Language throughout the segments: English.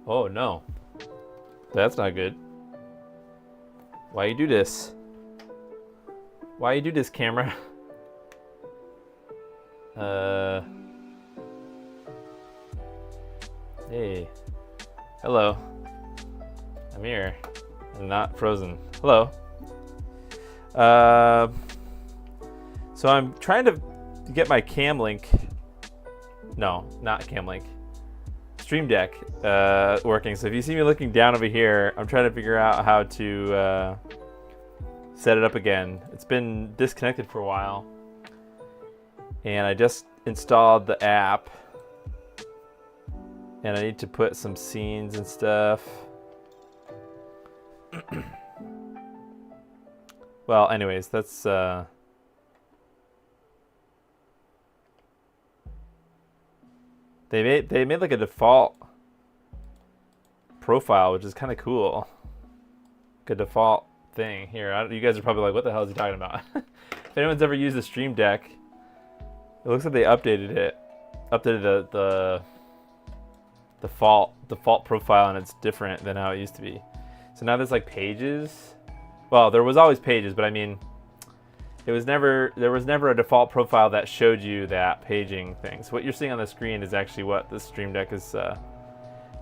Oh no. That's not good. Why you do this? Why you do this, camera? Hey. Hello. I'm here. I'm not frozen. Hello. So I'm trying to get my Cam Link. No, not Cam Link. Stream Deck working. So if you see me looking down over here, I'm trying to figure out how to set it up again. It's been disconnected for a while. And I just installed the app. And I need to put some scenes and stuff. Well, anyways, that's they made like a default profile, which is kind of cool. Like a default thing here. You guys are probably like, what the hell is he talking about? If anyone's ever used the Stream Deck, it looks like they updated it. Updated the default profile, and it's different than how it used to be. So now there's like pages. Well, there was always pages, but I mean, there was never a default profile that showed you that paging thing. So what you're seeing on the screen is actually what the Stream Deck is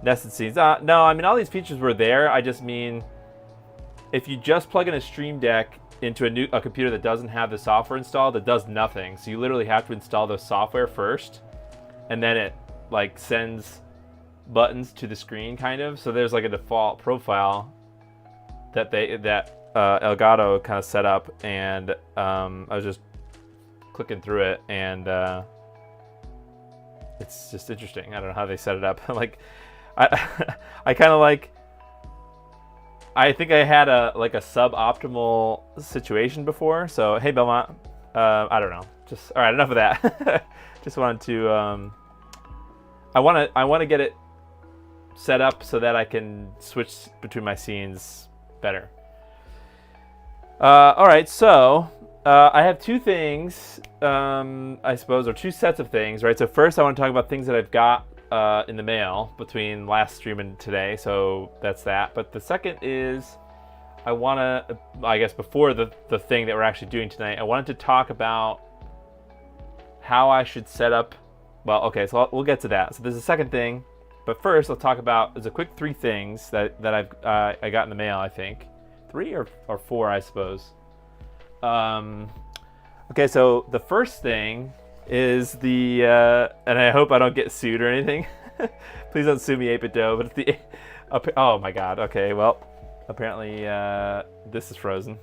nested scenes. No, I mean, all these features were there. I just mean, if you just plug in a Stream Deck into a computer that doesn't have the software installed, it does nothing. So you literally have to install the software first, and then it like sends buttons to the screen, kind of. So there's like a default profile that Elgato kind of set up, and I was just clicking through it, and it's just interesting. I don't know how they set it up. Like, I kind of like. I think I had a suboptimal situation before. So hey, Belmont. I don't know. Just all right. Enough of that. Just wanted to. I want to get it set up so that I can switch between my scenes better. All right, so I have two things, I suppose, or two sets of things, right? So first I want to talk about things that I've got in the mail between last stream and today, so that's that. But the second is I want to, I guess before the thing that we're actually doing tonight, I wanted to talk about how I should set up, well, okay, so we'll get to that. So there's a second thing, but first I'll talk about, there's a quick three things that I got in the mail, I think. 3 or 4, I suppose. Okay, so the first thing is the, and I hope I don't get sued or anything. Please don't sue me, 8BitDo, but it's the, oh my god, okay, well, apparently this is frozen.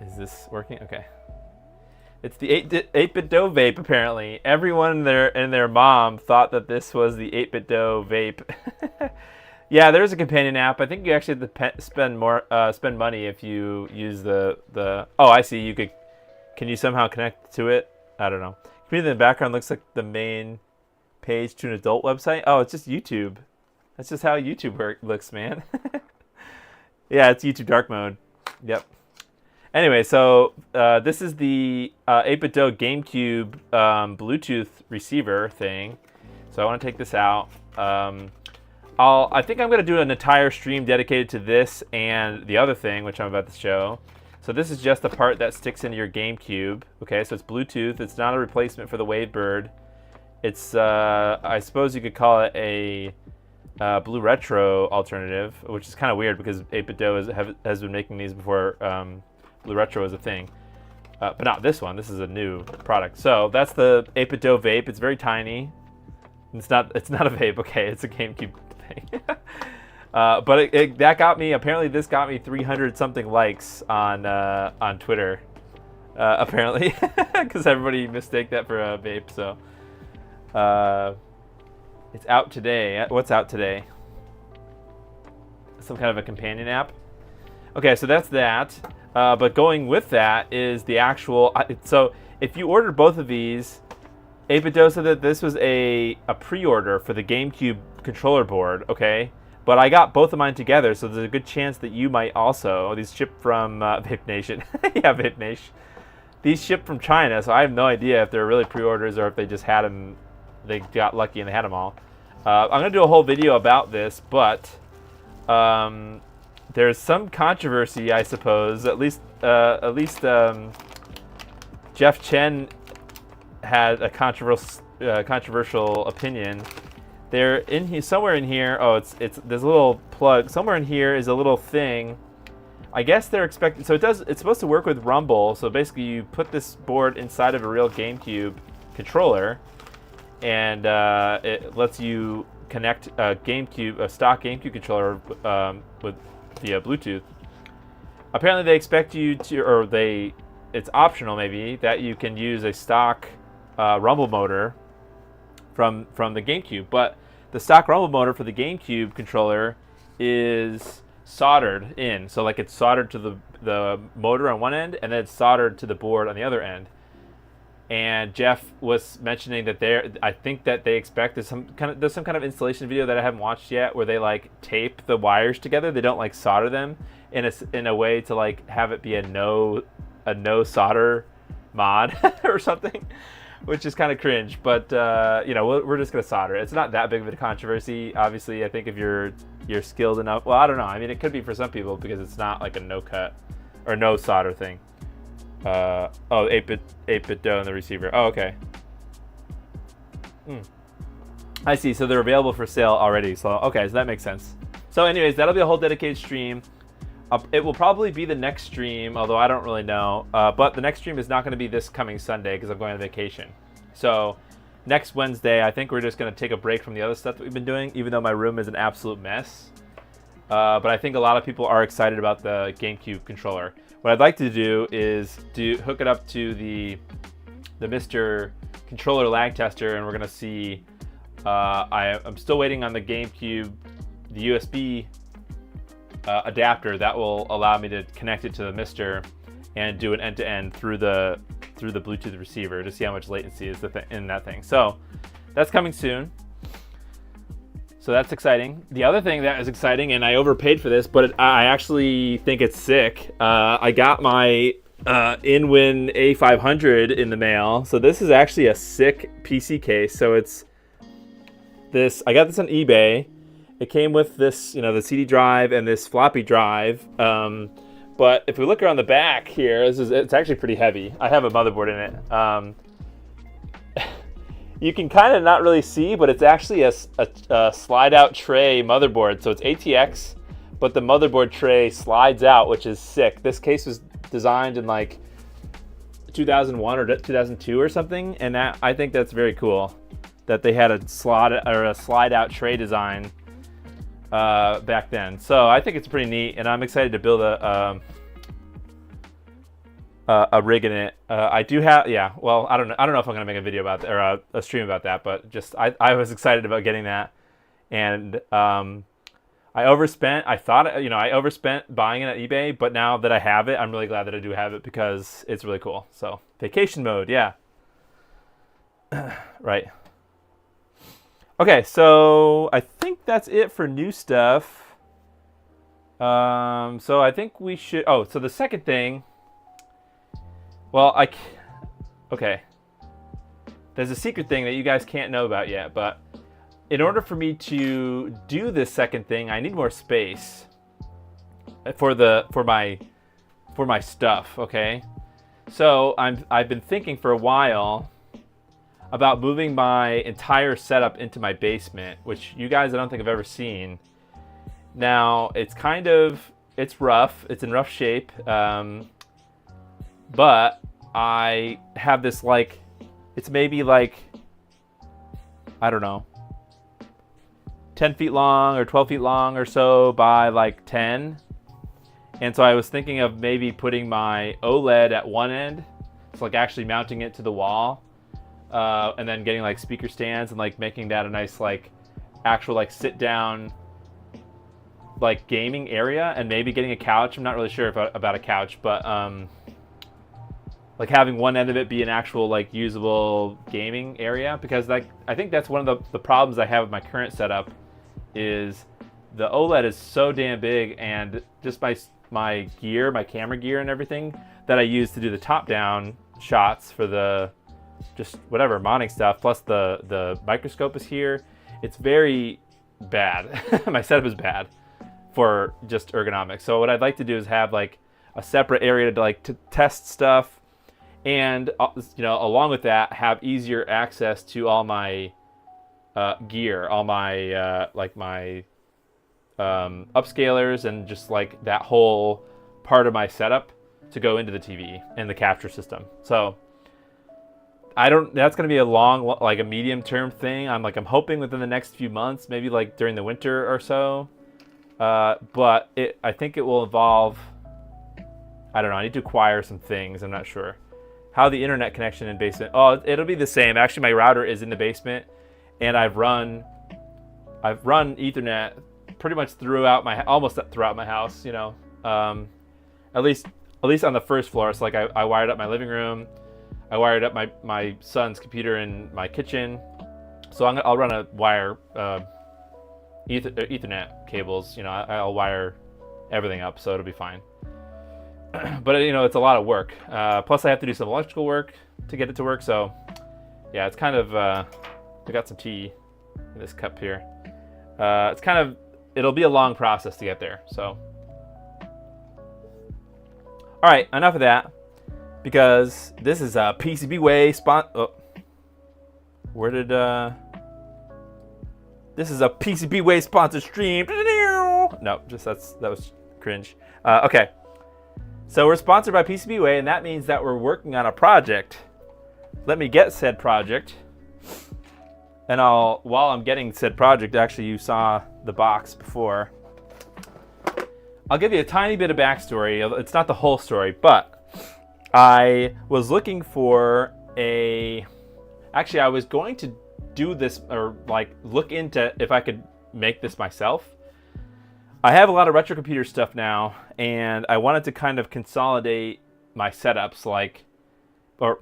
Is this working? Okay. It's the 8BitDo vape, apparently. Everyone and their mom thought that this was the 8BitDo vape. Yeah, there's a companion app. I think you actually have to spend money if you use the. Oh, I see. Can you somehow connect to it? I don't know. Community in the background looks like the main page to an adult website. Oh, it's just YouTube. That's just how YouTube looks, man. Yeah, it's YouTube dark mode. Yep. Anyway, so this is the 8BitDo GameCube Bluetooth receiver thing. So I want to take this out. I think I'm going to do an entire stream dedicated to this and the other thing, which I'm about to show. So this is just the part that sticks into your GameCube. Okay, so it's Bluetooth. It's not a replacement for the Wavebird. It's, I suppose you could call it a Blue Retro alternative, which is kind of weird because 8BitDo has been making these before Blue Retro is a thing. But not this one. This is a new product. So that's the 8BitDo vape. It's very tiny. It's not a vape. Okay, it's a GameCube thing. But that got me. Apparently, this got me 300 something likes on Twitter. Apparently, because everybody mistake that for a vape. So it's out today. What's out today? Some kind of a companion app. Okay, so that's that. But going with that is the actual. So if you ordered both of these, 8BitDo said that this was a pre-order for the GameCube controller board. Okay, but I got both of mine together, so there's a good chance that you might also. These shipped from Vape Nation. Yeah, Vape Nation. these ship from China, so I have no idea if they're really pre-orders or if they just had them, they got lucky and they had them all. I'm going to do a whole video about this, but there's some controversy, I suppose. At least Jeff Chen had a controversial opinion. They're in here, somewhere in here. Oh, there's a little plug. Somewhere in here is a little thing. I guess they're expecting. So it's supposed to work with Rumble. So basically, you put this board inside of a real GameCube controller, and it lets you connect a stock GameCube controller with via Bluetooth. Apparently, they expect you to, or it's optional maybe, that you can use a stock Rumble motor from the GameCube, but the stock Rumble motor for the GameCube controller is soldered in. So like it's soldered to the motor on one end, and then it's soldered to the board on the other end. And Jeff was mentioning that I think that they expect there's some kind of installation video that I haven't watched yet where they like tape the wires together. They don't like solder them in a way to like have it be a no solder mod or something, which is kind of cringe. But we're just gonna solder. It's not that big of a controversy. Obviously, I think if you're skilled enough. Well, I don't know. I mean, it could be for some people because it's not like a no cut or no solder thing. 8-bit dough in the receiver. Oh, okay. I see. So they're available for sale already. So okay, so that makes sense. So anyways, that'll be a whole dedicated stream. It will probably be the next stream, although I don't really know. But the next stream is not going to be this coming Sunday because I'm going on vacation. So next Wednesday, I think we're just going to take a break from the other stuff that we've been doing, even though my room is an absolute mess. But I think a lot of people are excited about the GameCube controller. What I'd like to do is hook it up to the Mr. Controller lag tester, and we're going to see. I'm still waiting on the GameCube, the USB adapter that will allow me to connect it to the Mr. and do an end-to-end through the Bluetooth receiver to see how much latency is in that thing. So that's coming soon. So that's exciting. The other thing that is exciting, and I overpaid for this, but I actually think it's sick. I got my InWin A500 in the mail. So this is actually a sick PC case. So it's this. I got this on eBay. It came with this, the CD drive and this floppy drive. But if we look around the back here, it's actually pretty heavy. I have a motherboard in it. You can kind of not really see, but it's actually a slide-out tray motherboard. So it's ATX, but the motherboard tray slides out, which is sick. This case was designed in like 2001 or 2002 or something, and I think that's very cool that they had a slide-out tray design back then. So I think it's pretty neat, and I'm excited to build a rig in it. I do have, well, I don't know if I'm gonna make a video about that or a stream about that, but just I was excited about getting that, and I overspent. I thought I overspent buying it at eBay, but now that I have it, I'm really glad that I do have it because it's really cool. So vacation mode, yeah. Right. Okay, so I think that's it for new stuff. So I think we should. Oh, so the second thing. Well, okay. There's a secret thing that you guys can't know about yet, but in order for me to do this second thing, I need more space for my stuff. Okay, so I've been thinking for a while about moving my entire setup into my basement, which you guys I don't think I've ever seen. Now it's rough. It's in rough shape. But I have this it's maybe I don't know, 10 feet long or 12 feet long or so by 10. And so I was thinking of maybe putting my OLED at one end. So actually mounting it to the wall. And then getting speaker stands and making that a nice actual sit down gaming area, and maybe getting a couch. I'm not really sure about a couch, but having one end of it be an actual usable gaming area, because I think that's one of the problems I have with my current setup is the OLED is so damn big, and just my camera gear and everything that I use to do the top down shots for the just whatever mounting stuff. Plus the microscope is here. It's very bad. My setup is bad for just ergonomics. So what I'd like to do is have like a separate area to test stuff, and along with that, have easier access to all my gear, all my my upscalers, and just like that whole part of my setup to go into the TV and the capture system. So that's going to be a long, like a medium term thing. I'm hoping within the next few months, maybe like during the winter or so. But I think it will evolve. I don't know. I need to acquire some things. I'm not sure how the internet connection in basement. Oh, it'll be the same. Actually, my router is in the basement, and I've run Ethernet pretty much almost throughout my house. At least on the first floor. So like I wired up my living room. I wired up my son's computer in my kitchen. So I'll run a wire Ethernet cables. I'll wire everything up, so it'll be fine. But it's a lot of work. Plus I have to do some electrical work to get it to work. So yeah, it's kind of I got some tea in this cup here. It'll be a long process to get there. So all right, enough of that, because this is a PCBWay this is a PCBWay sponsored stream. No, that was cringe. Okay. So we're sponsored by PCBWay, and that means that we're working on a project. Let me get said project. And while I'm getting said project, actually you saw the box before. I'll give you a tiny bit of backstory. It's not the whole story, but I was looking for actually I was going to do this, or like look into if I could make this myself. I have a lot of retro computer stuff now, and I wanted to kind of consolidate my setups, or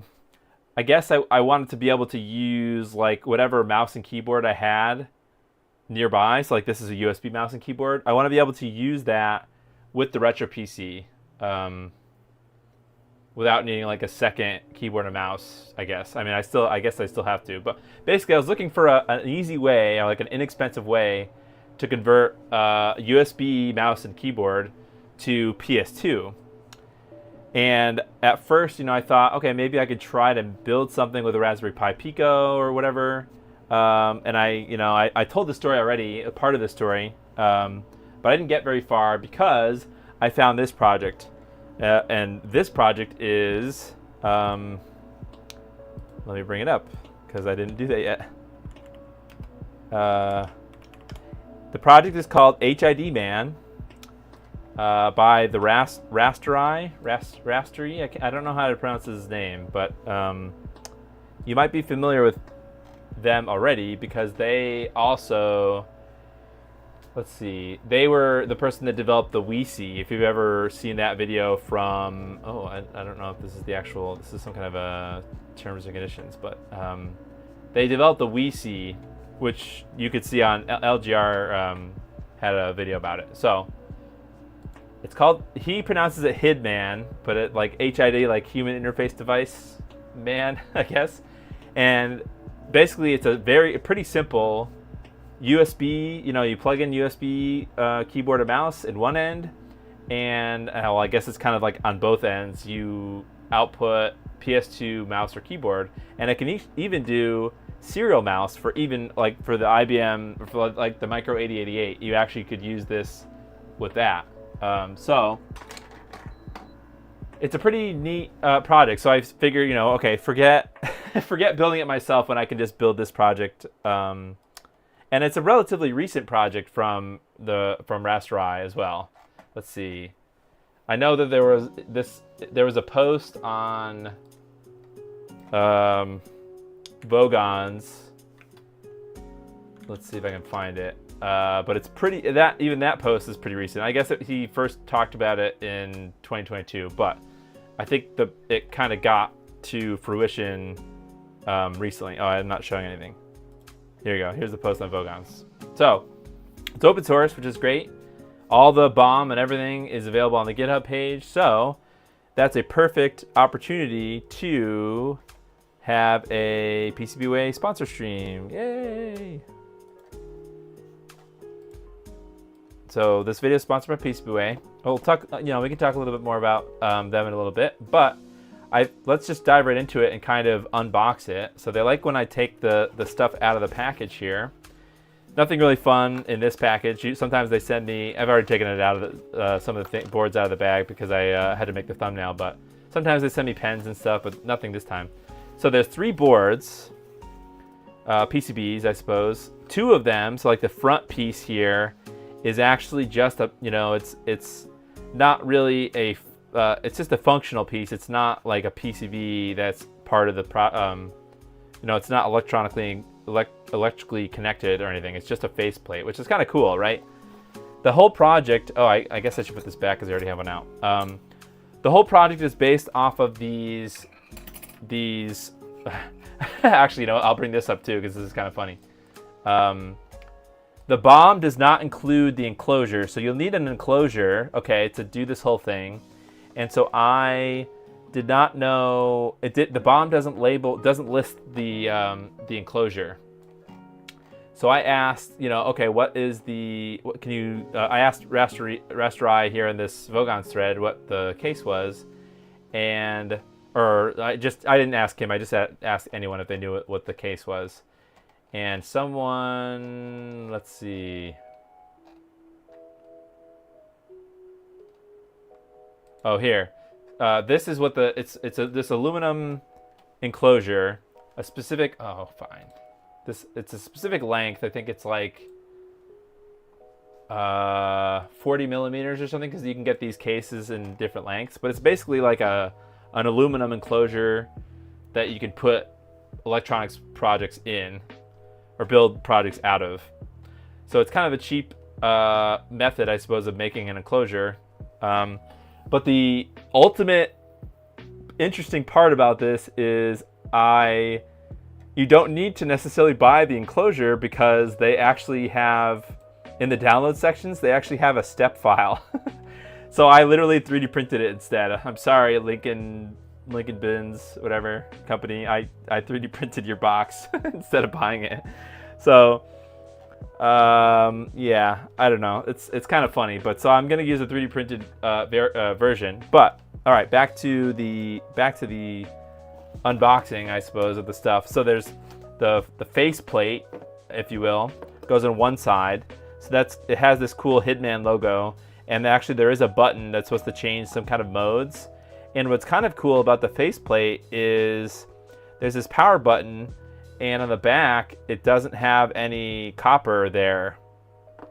I guess I wanted to be able to use like whatever mouse and keyboard I had nearby. So like this is a USB mouse and keyboard. I want to be able to use that with the retro PC without needing like a second keyboard and mouse, I guess. I mean, I guess I still have to. But basically, I was looking for an easy way, or like an inexpensive way, to convert USB mouse and keyboard to PS2. And at first, I thought, okay, maybe I could try to build something with a Raspberry Pi Pico or whatever. And I told the story already, a part of the story, but I didn't get very far because I found this project. And this project is, let me bring it up because I didn't do that yet. The project is called HIDman by the Rastery. I don't know how to pronounce his name, but you might be familiar with them already because they also, they were the person that developed the WeC. If you've ever seen that video from, I don't know if this is some kind of a terms and conditions, but they developed the WeC, which you could see on LGR had a video about it. So it's called, he pronounces it HIDman, but it like HID, like human interface device man, I guess. And basically it's a pretty simple USB, you plug in USB keyboard and mouse in one end, and I guess it's kind of like on both ends you output PS2 mouse or keyboard, and it can even do serial mouse for even like for the IBM, for like the Micro 8088. You actually could use this with that. So it's a pretty neat project. So I figured, okay, forget building it myself when I can just build this project. And it's a relatively recent project from Rastery as well. Let's see. I know that there was a post on Vogon's. Let's see if I can find it. But it's even that post is pretty recent. I guess he first talked about it in 2022, but I think it kind of got to fruition recently. Oh, I'm not showing anything. Here you go. Here's the post on Vogon's. So it's open source, which is great. All the BOM and everything is available on the GitHub page. So that's a perfect opportunity to have a PCBWay sponsor stream. Yay! So this video is sponsored by PCBWay. We'll talk, we can talk a little bit more about them in a little bit, but let's just dive right into it and kind of unbox it. So they like when I take the stuff out of the package here. Nothing really fun in this package. Sometimes they send me, I've already taken it out of some of the boards out of the bag because I had to make the thumbnail, but sometimes they send me pens and stuff, but nothing this time. So there's 3 boards, PCBs, I suppose. 2 of them, so like the front piece here, is actually just a, it's not really a, it's just a functional piece. It's not like a PCB that's part of the, it's not electrically connected or anything. It's just a faceplate, which is kind of cool, right? The whole project, I guess I should put this back because I already have one out. The whole project is based off of these, actually, I'll bring this up too because this is kind of funny. The BOM does not include the enclosure, so you'll need an enclosure, okay, to do this whole thing. And so I did not know the BOM doesn't list the enclosure. So I asked, okay, I asked Rasterai here in this Vogons thread what the case was, I didn't ask him. I just asked anyone if they knew what the case was. And someone, let's see. Oh, here. This is what it's this aluminum enclosure, a specific, it's a specific length. I think it's like 40 millimeters or something, because you can get these cases in different lengths. But it's basically like an aluminum enclosure that you can put electronics projects in, or build projects out of. So it's kind of a cheap method, I suppose, of making an enclosure. But the ultimate interesting part about this is you don't need to necessarily buy the enclosure, because they actually have, in the download sections, they actually have a step file. So I literally 3D printed it instead. I'm sorry, Lincoln Bins, whatever company, I 3D printed your box instead of buying it. So yeah, I don't know, it's kind of funny, but so I'm gonna use a 3D printed version. But all right, back to the unboxing, I suppose, of the stuff. So there's the face plate, if you will, goes on one side. So it has this cool HIDman logo, and actually there is a button that's supposed to change some kind of modes. And what's kind of cool about the faceplate is there's this power button, and on the back it doesn't have any copper there.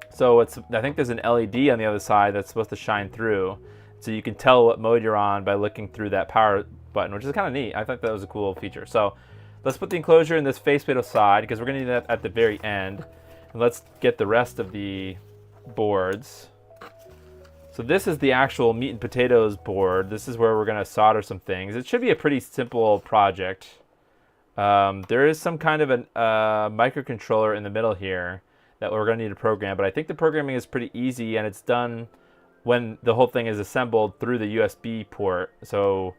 So I think there's an LED on the other side that's supposed to shine through, so you can tell what mode you're on by looking through that power button, which is kind of neat. I thought that was a cool feature. So let's put the enclosure in this faceplate aside, because we're going to need that at the very end. And let's get the rest of the boards. So this is the actual meat and potatoes board. This is where we're going to solder some things. It should be a pretty simple project. There is some kind of a microcontroller in the middle here that we're going to need to program, but I think the programming is pretty easy, and it's done when the whole thing is assembled through the USB port. So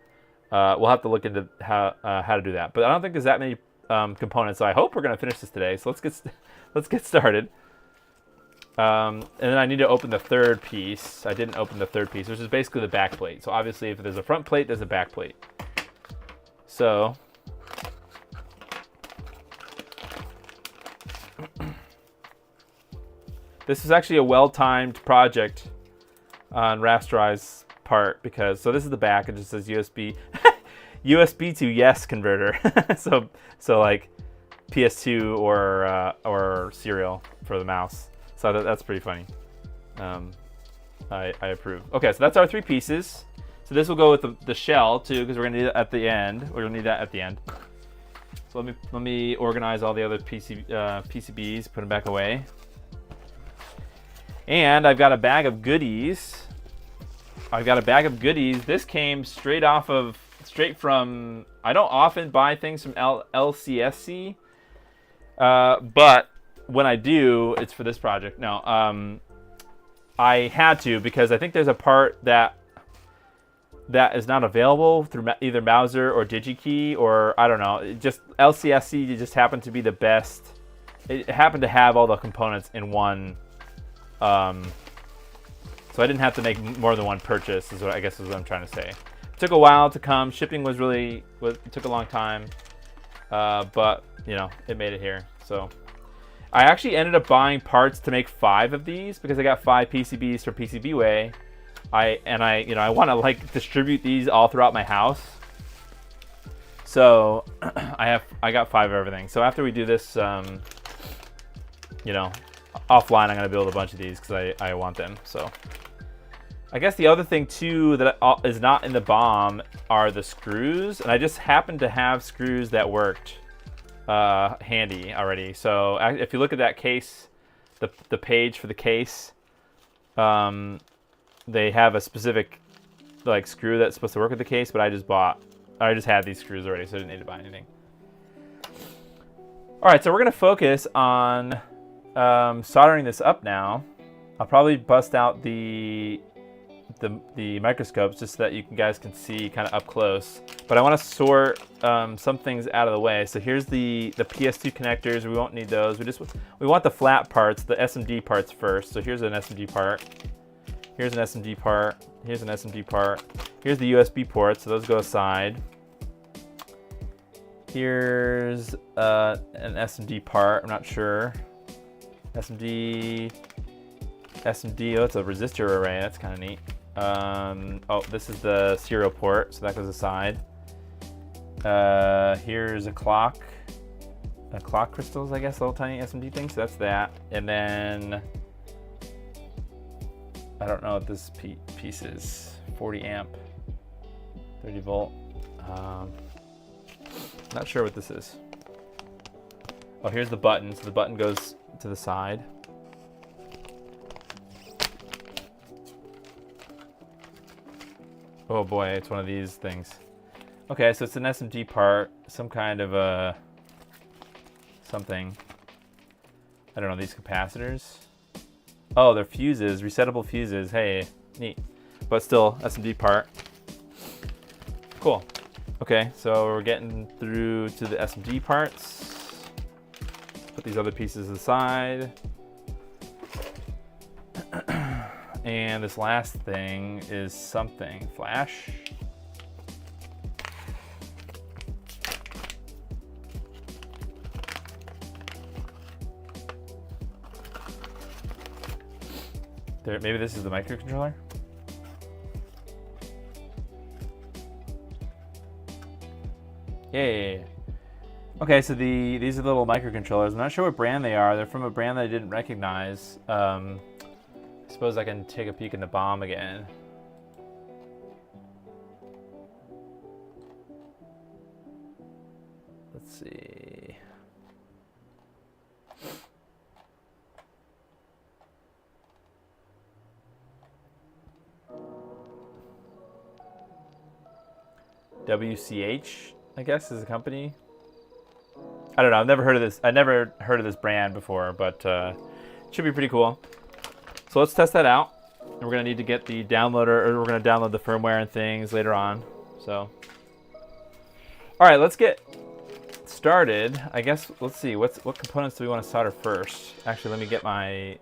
we'll have to look into how to do that. But I don't think there's that many components, so I hope we're going to finish this today. So let's get started. And then I need to open the third piece. I didn't open the third piece, which is basically the back plate. So obviously, if there's a front plate, there's a back plate. So this is actually a well-timed project on Rasterai's part, because so this is the back. It just says USB USB to yes converter. so like PS2 or serial for the mouse. So that's pretty funny. I approve. Okay, so that's our 3 pieces. So this will go with the shell too, because we're gonna need it at the end. We're gonna need that at the end. So let me organize all the other PCBs, put them back away. And I've got a bag of goodies. This came straight from. I don't often buy things from LCSC, but when I do, it's for this project. No, I had to, because I think there's a part that that is not available through either Mauser or DigiKey, or I don't know. It just LCSC just happened to be the best. It happened to have all the components in one. So I didn't have to make more than one purchase, is what I guess is what I'm trying to say. It took a while to come. Shipping was it took a long time, but you know, it made it here. So I actually ended up buying parts to make 5 of these because I got 5 PCBs from PCBWay. I want to like distribute these all throughout my house. So I got 5 of everything. So after we do this, you know, offline, I'm gonna build a bunch of these because I want them. So I guess the other thing too that is not in the BOM are the screws, and I just happened to have screws that worked handy already. So if you look at that case, the page for the case, they have a specific like screw that's supposed to work with the case, but I just had these screws already, so I didn't need to buy anything. All right, so we're gonna focus on soldering this up now. I'll probably bust out the microscopes just so that you guys can see kind of up close. But I want to sort some things out of the way. So here's the PS2 connectors. We won't need those. We want the flat parts, the SMD parts first. So here's an SMD part. Here's an SMD part. Here's an SMD part. Here's the USB ports. So those go aside. Here's an SMD part. I'm not sure. SMD. Oh, it's a resistor array. That's kind of neat. Oh, this is the serial port, so that goes aside. Here's a clock crystals, I guess, little tiny SMD thing. So that's that. And then I don't know what this piece is. 40 amp, 30 volt. Not sure what this is. Oh, here's the button. So the button goes to the side. Oh boy, it's one of these things. Okay, so it's an SMD part, some kind of a something. I don't know, these capacitors. Oh, they're fuses, resettable fuses. Hey, neat. But still, SMD part. Cool. Okay, so we're getting through to the SMD parts. Put these other pieces aside. And this last thing is something. Flash. There, maybe this is the microcontroller. Yay. Okay, so these are the little microcontrollers. I'm not sure what brand they are. They're from a brand that I didn't recognize. I suppose I can take a peek in the BOM again. Let's see. WCH, I guess, is a company. I don't know. I've never heard of this. I never heard of this brand before, but it should be pretty cool. So let's test that out. And we're gonna need to get the downloader, or we're gonna download the firmware and things later on. So, all right, let's get started. I guess let's see what components do we want to solder first. Actually, let me get my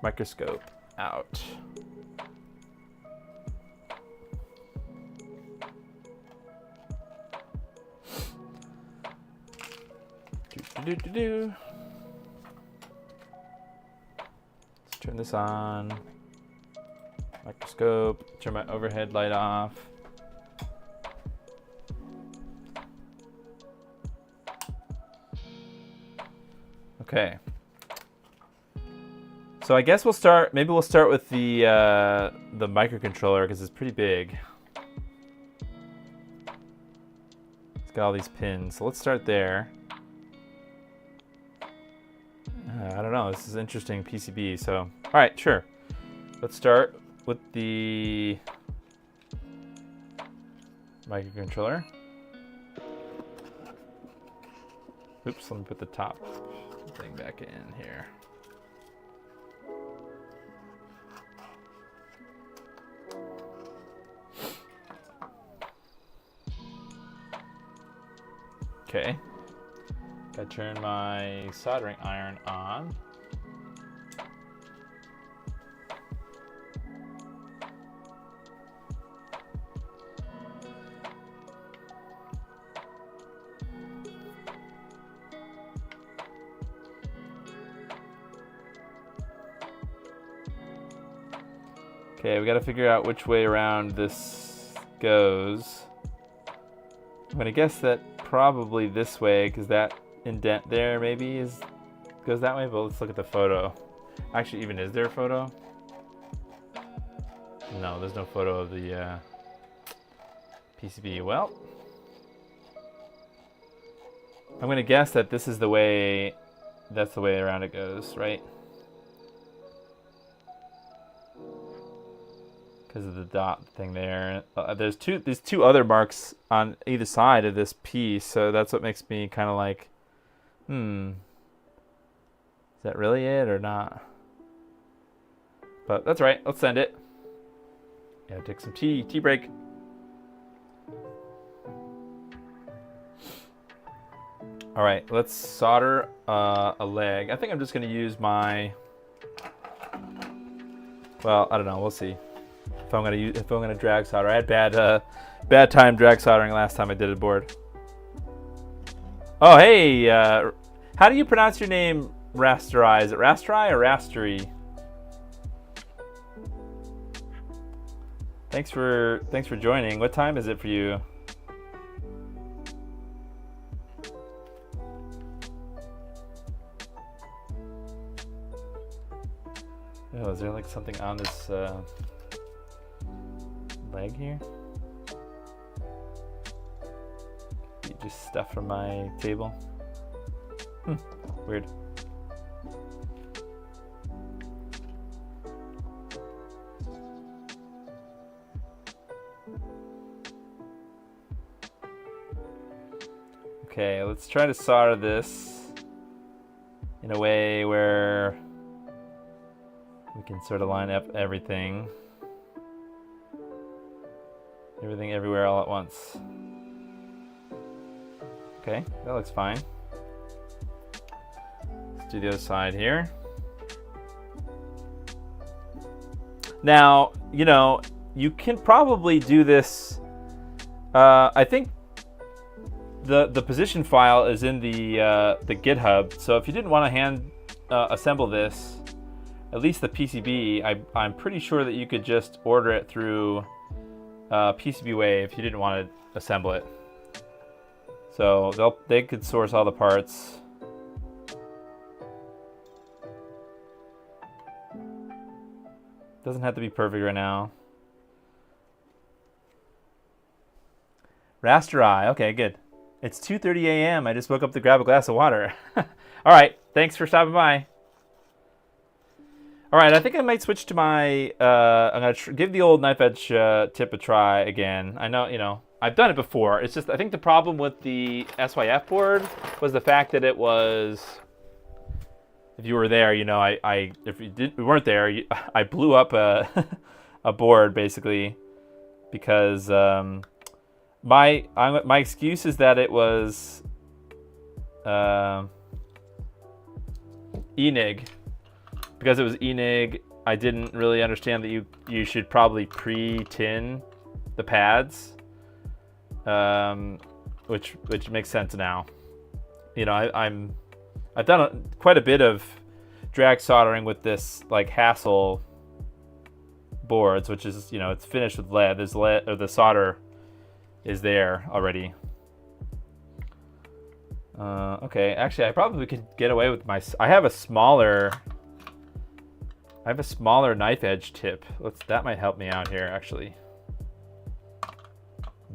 microscope out. Let's turn this on. Microscope. Turn my overhead light off. Okay. So I guess we'll start. Maybe we'll start with the microcontroller because it's pretty big. It's got all these pins. So let's start there. I don't know. This is interesting PCB. So, all right, sure. Let's start with the microcontroller. Oops, let me put the top thing back in here. Okay. Gotta turn my soldering iron on. Okay, we gotta figure out which way around this goes. I'm gonna guess that probably this way, because that indent there maybe goes that way, but let's look at the photo. Actually, even is there a photo? No, there's no photo of the PCB. Well, I'm gonna guess that this is the way, that's the way around it goes, right? Because of the dot thing there. There's two other marks on either side of this piece, so that's what makes me kind of like, is that really it or not? But that's right. Let's send it. Yeah, take some tea break. All right, let's solder a leg. I think I'm just gonna use my. Well, I don't know. We'll see. If I'm gonna drag solder. I had bad time drag soldering last time I did a board. Oh hey, how do you pronounce your name? Rasterai? Is it Rastrai or Rastery? Thanks for joining. What time is it for you? Oh, is there like something on this leg here? Just stuff from my table. Weird. Okay, let's try to solder this in a way where we can sort of line up everything everywhere all at once. Okay, that looks fine. Let's do the other side here. Now, you know, you can probably do this. I think the position file is in the GitHub. So if you didn't want to hand assemble this, at least the PCB, I'm pretty sure that you could just order it through PCBWay if you didn't want to assemble it. So they could source all the parts. Doesn't have to be perfect right now. Rasterai, okay, good. It's 2:30 a.m. I just woke up to grab a glass of water. All right, thanks for stopping by. All right, I think I might switch to my, I'm gonna give the old knife edge tip a try again. I know, you know, I've done it before. It's just, I think the problem with the SYF board was the fact that it was, if you were there, you know, if you weren't there, I blew up a board basically because my excuse is that it was ENIG. Because it was ENIG, I didn't really understand that you should probably pre-tin the pads, which makes sense now. You know, I've done quite a bit of drag soldering with this like Hassel boards, which is, you know, it's finished with lead. There's lead, or the solder is there already. Okay, actually, I probably could get away with I have a smaller knife edge tip. That might help me out here, actually.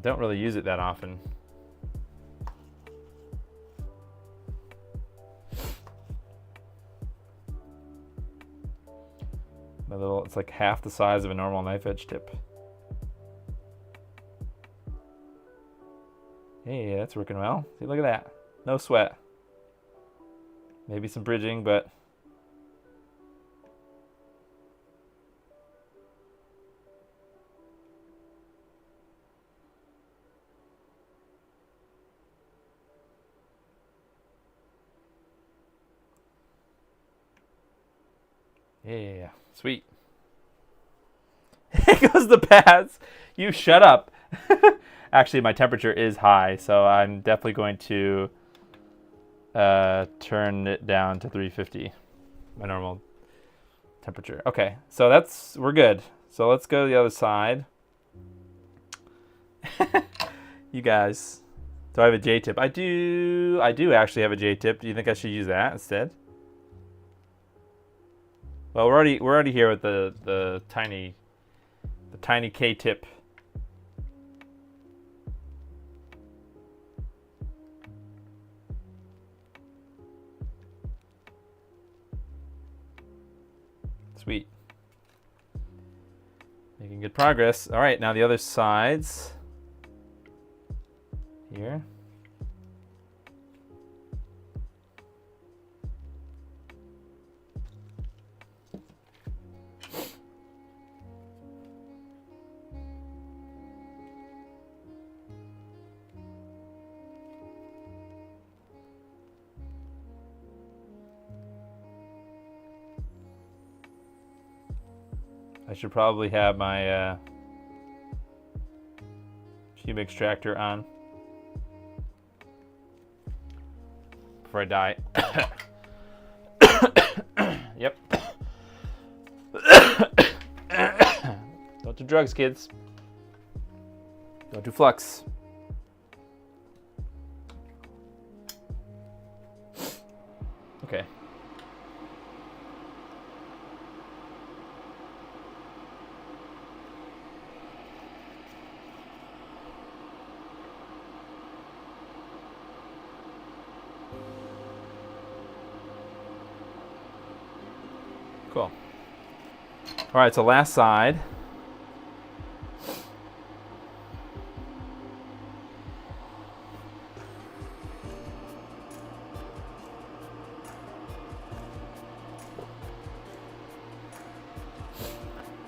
Don't really use it that often. It's like half the size of a normal knife edge tip. Hey, that's working well. See, look at that. No sweat. Maybe some bridging, but Yeah, sweet. Here goes the pads. You shut up. Actually, my temperature is high, so I'm definitely going to turn it down to 350, my normal temperature. Okay, so we're good. So let's go to the other side. You guys, do I have a J-tip? I do actually have a J-tip. Do you think I should use that instead? Well, we're already here with the tiny K-tip. Sweet. Making good progress. All right, now the other sides. Here. I should probably have my fume extractor on before I die. Yep. Don't do drugs, kids. Don't do flux. Okay. Cool. All right, so last side.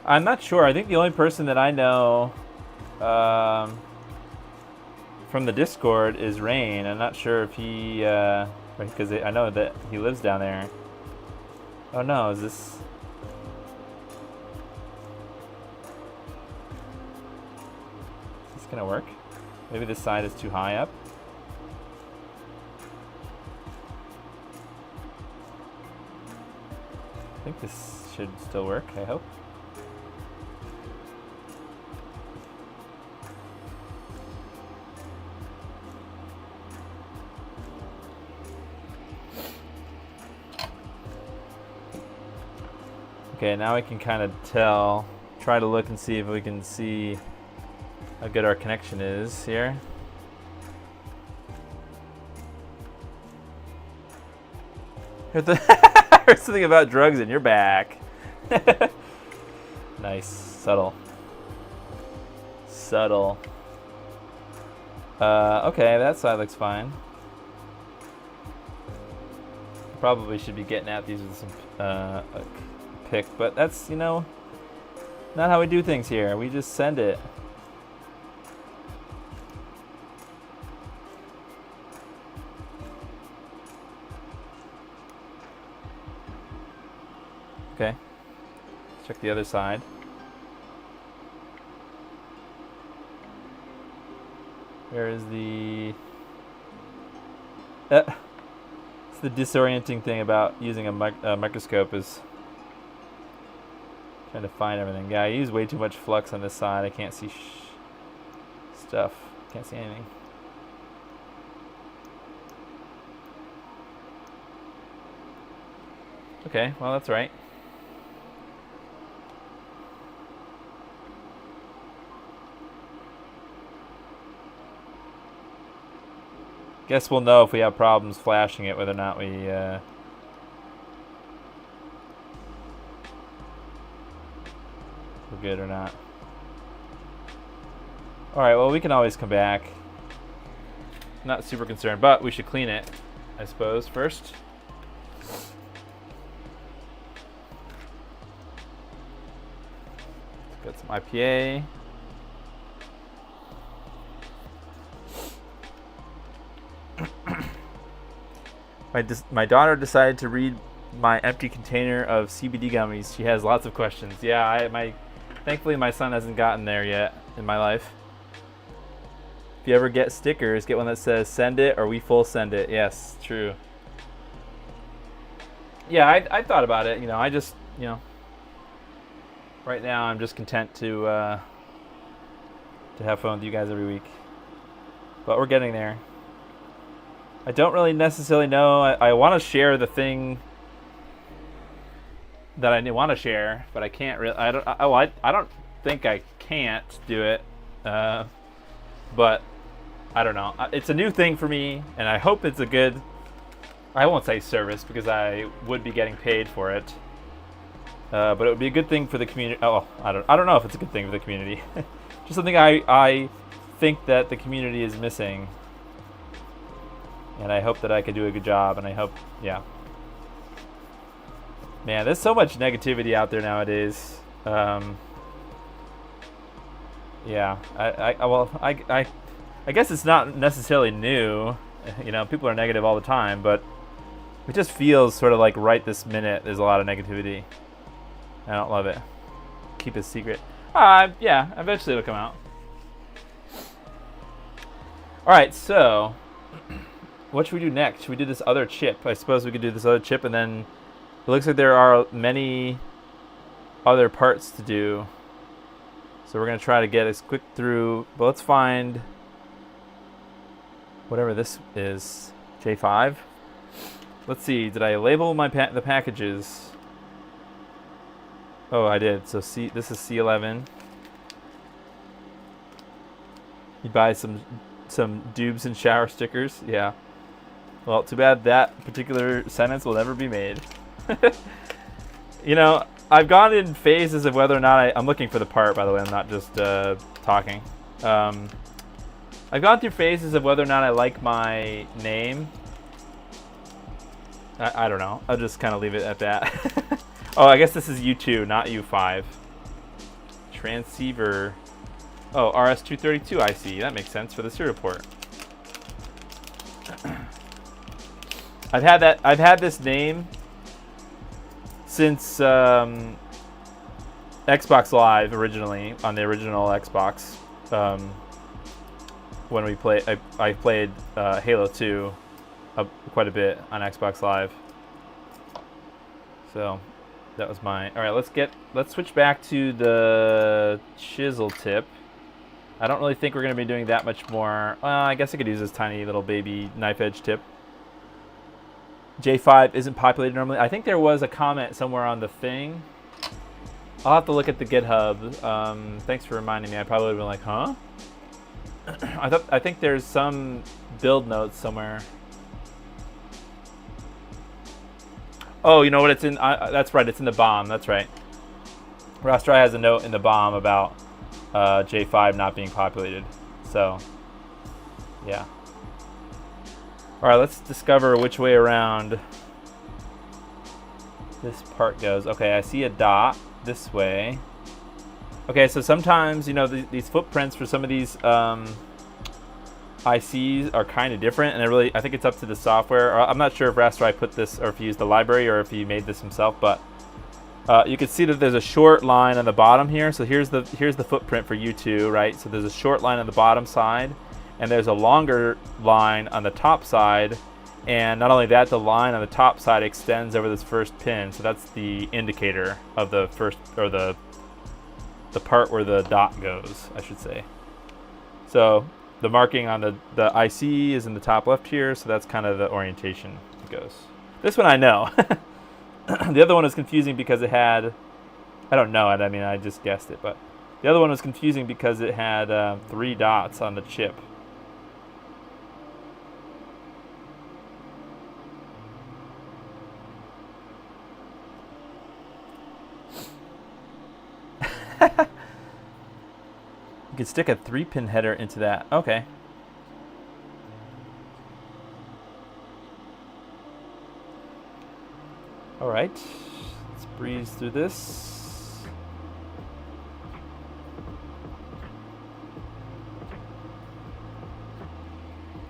I'm not sure. I think the only person that I know from the Discord is Rain. I'm not sure if he, because I know that he lives down there. Oh no, is this... Is this gonna work? Maybe this side is too high up. I think this should still work, I hope. Okay, now I can kind of tell, try to look and see if we can see how good our connection is here. Heard something about drugs in your back. Nice, subtle. Subtle. Okay, that side looks fine. Probably should be getting at these with some pick, but that's, you know, not how we do things here. We just send it. Okay, let's check the other side. Where is the... it's the disorienting thing about using a microscope is trying to find everything. Yeah, I use way too much flux on this side. I can't see stuff. Can't see anything. Okay, well, that's right. Guess we'll know if we have problems flashing it, whether or not we we're good or not. Alright, well, we can always come back. Not super concerned, but we should clean it, I suppose, first. Got some IPA. My daughter decided to read my empty container of CBD gummies. She has lots of questions. Yeah, thankfully my son hasn't gotten there yet in my life. If you ever get stickers, get one that says "send it" or "we full send it." Yes, true. Yeah, I thought about it. I just, right now I'm just content to have fun with you guys every week. But we're getting there. I don't really necessarily know. I want to share the thing that I want to share, but I can't really. I don't think I can't do it. But I don't know. It's a new thing for me, and I hope it's a good. I won't say service because I would be getting paid for it. But it would be a good thing for the community. Oh, I don't know if it's a good thing for the community. Just something I think that the community is missing, and I hope that I can do a good job. And I hope, yeah. Man, there's so much negativity out there nowadays. Yeah, I guess it's not necessarily new. People are negative all the time, but it just feels sort of like right this minute there's a lot of negativity. I don't love it. Keep it secret. Yeah, eventually it'll come out. All right, so what should we do next? Should we do this other chip? I suppose we could do this other chip, and then it looks like there are many other parts to do. So we're going to try to get as quick through, but let's find whatever this is. J5. Let's see, did I label the packages? Oh, I did. So this is C11. You buy some dubes and shower stickers. Yeah. Well, too bad that particular sentence will never be made. I've gone in phases of whether or not I'm looking for the part, by the way. I'm not just talking. I've gone through phases of whether or not I like my name. I don't know. I'll just kind of leave it at that. Oh, I guess this is U2, not U5. Transceiver. Oh, RS-232 IC. That makes sense for the serial port. I've had this name since Xbox Live originally, on the original Xbox. When I played Halo 2 quite a bit on Xbox Live. So that was my. All right, let's switch back to the chisel tip. I don't really think we're going to be doing that much more. I guess I could use this tiny little baby knife edge tip. J5 isn't populated normally. I think there was a comment somewhere on the thing. I'll have to look at the GitHub. Thanks for reminding me. I probably would have been like, huh? I think there's some build notes somewhere. Oh, you know what? It's in. That's right. It's in the BOM. That's right. Rastri has a note in the BOM about J5 not being populated. So, yeah. All right. Let's discover which way around this part goes. Okay, I see a dot this way. Okay, so sometimes these footprints for some of these ICs are kind of different, and I think it's up to the software. I'm not sure if Rastri put this, or if he used the library, or if he made this himself. But you can see that there's a short line on the bottom here. So here's the footprint for U2, right? So there's a short line on the bottom side, and there's a longer line on the top side. And not only that, the line on the top side extends over this first pin. So that's the indicator of the first, or the part where the dot goes, I should say. So the marking on the IC is in the top left here, so that's kind of the orientation it goes. This one I know. The other one is confusing because it had, I don't know it, I mean I just guessed it, but the other one was confusing because it had 3 dots on the chip. You could stick a 3-pin header into that. Okay. All right. Let's breeze through this.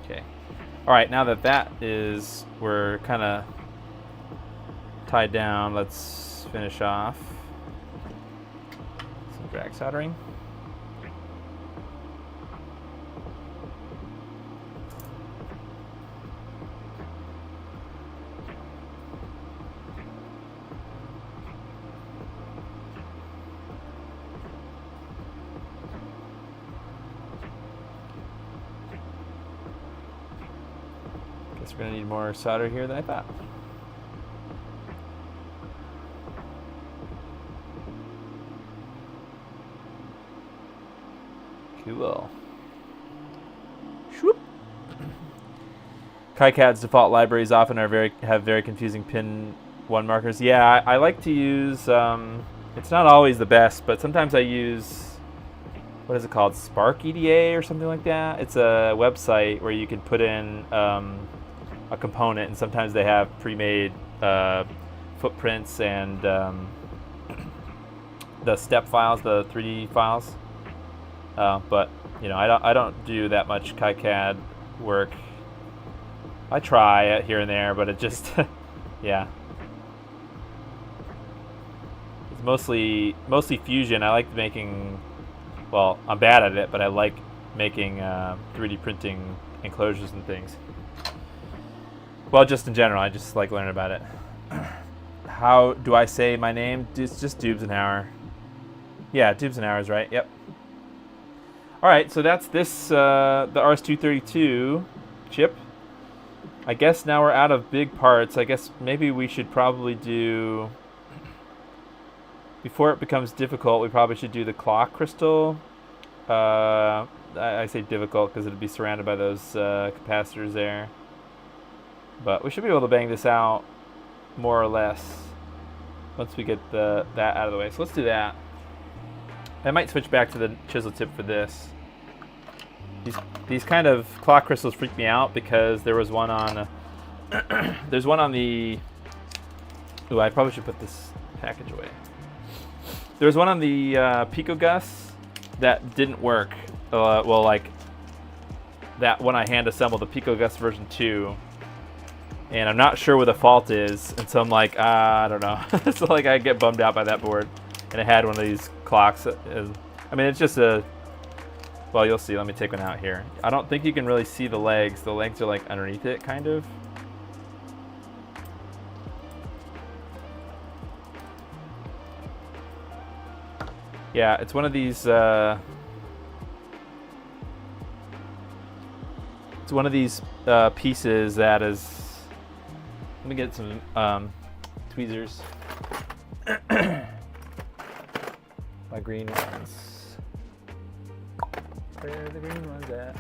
Okay. All right. Now that we're kind of tied down, let's finish off some drag soldering. Guess we're gonna need more solder here than I thought. Cool. Shoop. KiCad's default libraries often have very confusing pin 1 markers. Yeah, I like to use. It's not always the best, but sometimes I use. What is it called? Spark EDA or something like that. It's a website where you can put in a component, and sometimes they have pre-made footprints and the step files, the 3D files. But you know, I don't do that much KiCad work. I try it here and there, but it just yeah. It's mostly Fusion. I like making. Well, I'm bad at it, but I like making 3D printing enclosures and things. Well, just in general, I just like learning about it. How do I say my name? It's just Dubsenhauer. Yeah, Dubsenhauer is right. Yep. All right, so that's this the RS-232 chip. I guess now we're out of big parts. I guess maybe we should probably do, before it becomes difficult, we probably should do the clock crystal. I say difficult because it'd be surrounded by those capacitors there. But we should be able to bang this out more or less once we get that out of the way. So let's do that. I might switch back to the chisel tip for this. These kind of clock crystals freak me out because there was one on there's one on the, ooh, I probably should put this package away. There was one on the PicoGus that didn't work. Well, like that when I hand assembled the PicoGus version 2, and I'm not sure where the fault is, and so I'm like, I don't know. So like I get bummed out by that board, and it had one of these clocks. I mean, it's just a, well, you'll see. Let me take one out here. I don't think you can really see the legs. The legs are like underneath it, kind of. Yeah, it's one of these. It's one of these pieces that is. Let me get some tweezers. My green ones. Where are the green ones at?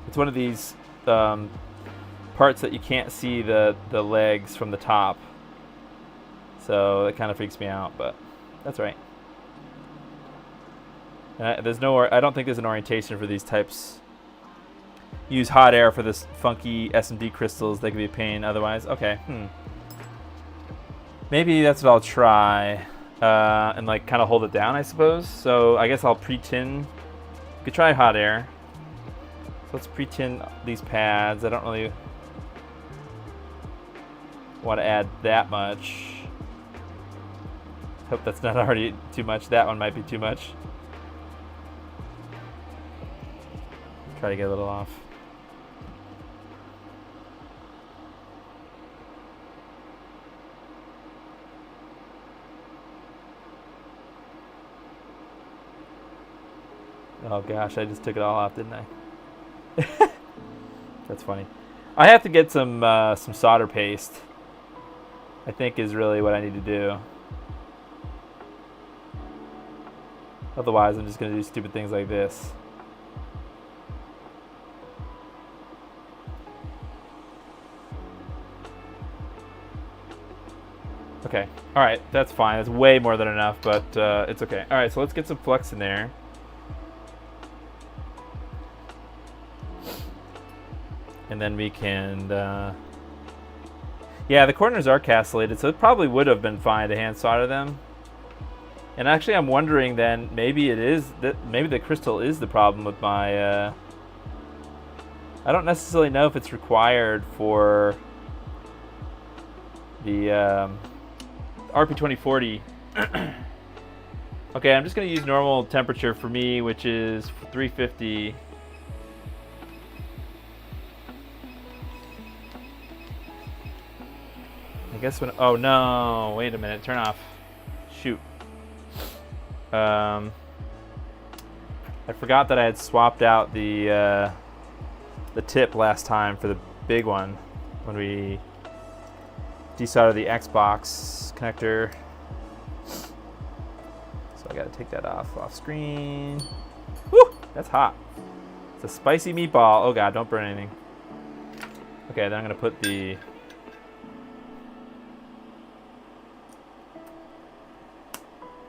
It's one of these parts that you can't see the legs from the top. So it kind of freaks me out, but that's right. There's no, I don't think there's an orientation for these types. Use hot air for this funky SMD crystals. They could be a pain otherwise. Okay. Maybe that's what I'll try. And like kind of hold it down, I suppose. So I guess I'll pre-tin. We could try hot air. So let's pre-tin these pads. I don't really want to add that much. Hope that's not already too much. That one might be too much. Try to get a little off. Oh gosh, I just took it all off, didn't I? That's funny. I have to get some solder paste, I think is really what I need to do. Otherwise, I'm just going to do stupid things like this. Okay, alright, that's fine. That's way more than enough, but it's okay. Alright, so let's get some flux in there. And then we can, yeah, the corners are castellated, so it probably would have been fine to hand solder them. And actually, I'm wondering then, maybe it is, maybe the crystal is the problem with my I don't necessarily know if it's required for the RP2040. Okay, I'm just going to use normal temperature for me, which is 350. I guess when... Oh, no. Wait a minute. Turn off. Shoot. I forgot that I had swapped out the tip last time for the big one when we desoldered the Xbox connector. So I gotta take that off screen. Woo! That's hot. It's a spicy meatball. Oh god, don't burn anything. Okay, then I'm gonna put the...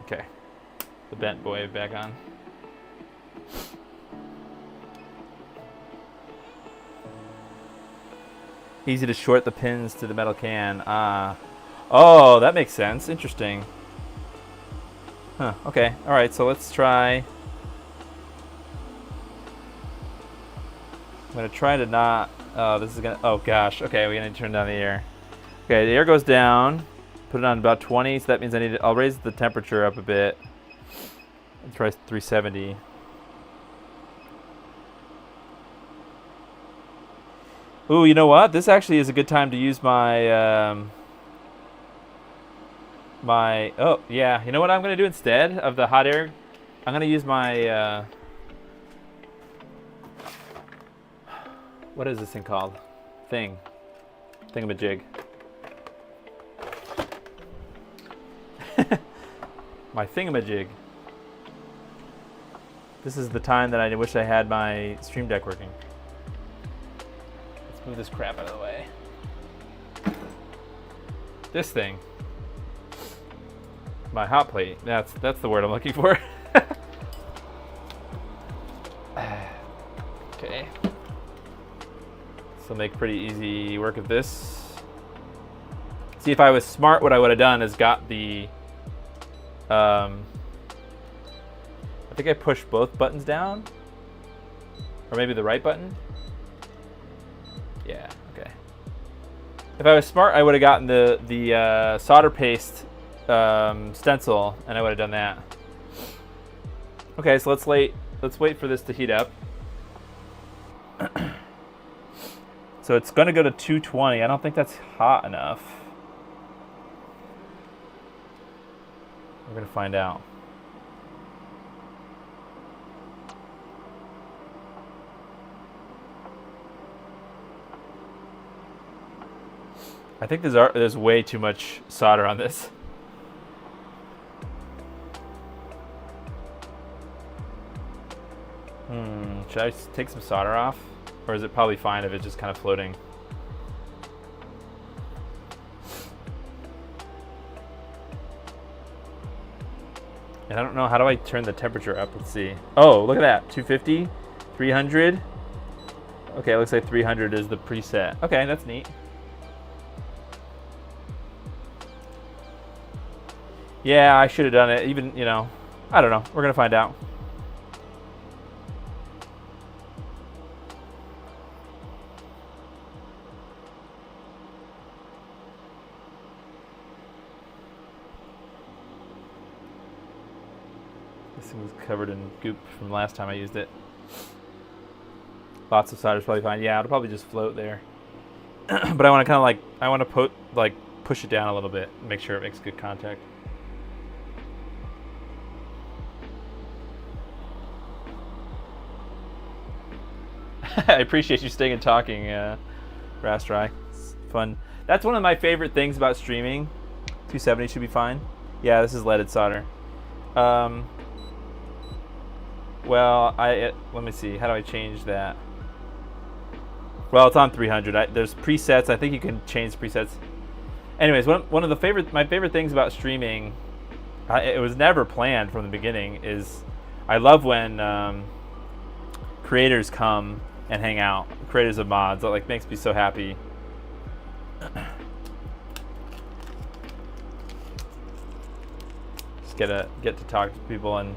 Okay. The bent boy back on. Easy to short the pins to the metal can. Oh, that makes sense. Interesting. Huh, okay. Alright, so let's try. I'm going to try to not... Oh, this is going to... Oh, gosh. Okay, we're going to turn down the air. Okay, the air goes down. Put it on about 20, so that means I need to... I'll raise the temperature up a bit. Let's try 370. Ooh, you know what? This actually is a good time to use my, oh, yeah. You know what I'm going to do instead of the hot air? I'm going to use my, what is this thing called? Thingamajig. My thingamajig. This is the time that I wish I had my Stream Deck working. Move this crap out of the way. This thing. My hot plate. That's the word I'm looking for. Okay. So make pretty easy work of this. See, if I was smart, what I would have done is got the... I think I pushed both buttons down. Or maybe the right button. Yeah, okay. If I was smart, I would have gotten the solder paste stencil, and I would have done that. Okay, so let's wait for this to heat up. So it's going to go to 220. I don't think that's hot enough. We're going to find out. I think there's way too much solder on this. Should I take some solder off? Or is it probably fine if it's just kind of floating? And I don't know, how do I turn the temperature up? Let's see. Oh, look at that, 250, 300. Okay, it looks like 300 is the preset. Okay, that's neat. Yeah, I should have done it. Even, you know, I don't know. We're going to find out. This thing was covered in goop from last time I used it. Lots of solder's probably fine. Yeah, it'll probably just float there. But I want to kind of push it down a little bit and make sure it makes good contact. I appreciate you staying and talking, Rastrai. It's fun. That's one of my favorite things about streaming. 270 should be fine. Yeah, this is leaded solder. Well, let me see. How do I change that? Well, it's on 300. There's presets. I think you can change presets. Anyways, one of my favorite things about streaming, it was never planned from the beginning, is I love when creators come and hang out, creators of mods. That makes me so happy. Just get to talk to people, and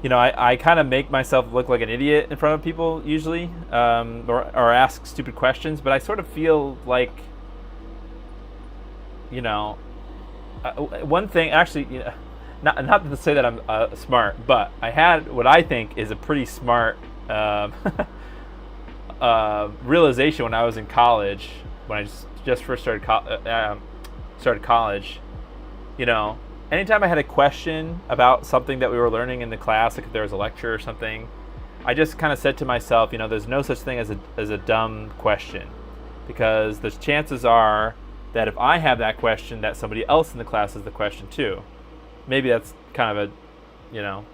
you know, I kind of make myself look like an idiot in front of people usually, or ask stupid questions, but I sort of feel like, you know, one thing actually, you know, not to say that I'm smart, but I had what I think is a pretty smart realization when I was in college, when I just first started college. You know, anytime I had a question about something that we were learning in the class, like if there was a lecture or something, I just kind of said to myself, you know, there's no such thing as a dumb question, because the chances are that if I have that question, that somebody else in the class has the question too. Maybe that's kind of a, you know,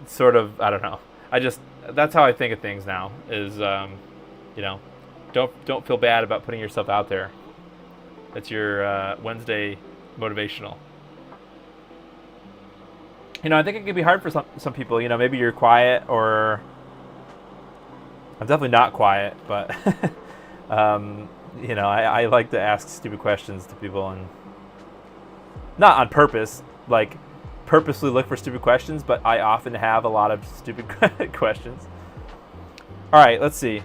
sort of, I don't know. That's how I think of things now, is, you know, don't feel bad about putting yourself out there. That's your Wednesday motivational. You know, I think it can be hard for some people. You know, maybe you're quiet, or I'm definitely not quiet, but you know, I like to ask stupid questions to people, and not on purpose, like purposely look for stupid questions, but I often have a lot of stupid questions. All right, let's see.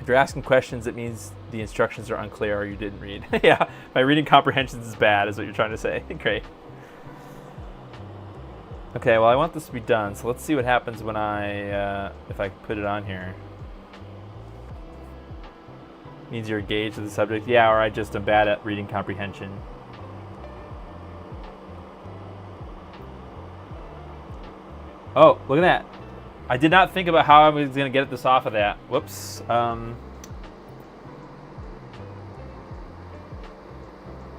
If you're asking questions, it means the instructions are unclear or you didn't read. Yeah, my reading comprehension is bad, is what you're trying to say. Great. Okay, well, I want this to be done, so let's see what happens when if I put it on here. Means you're engaged with the subject. Yeah, or I just am bad at reading comprehension. Oh, look at that. I did not think about how I was going to get this off of that. Whoops.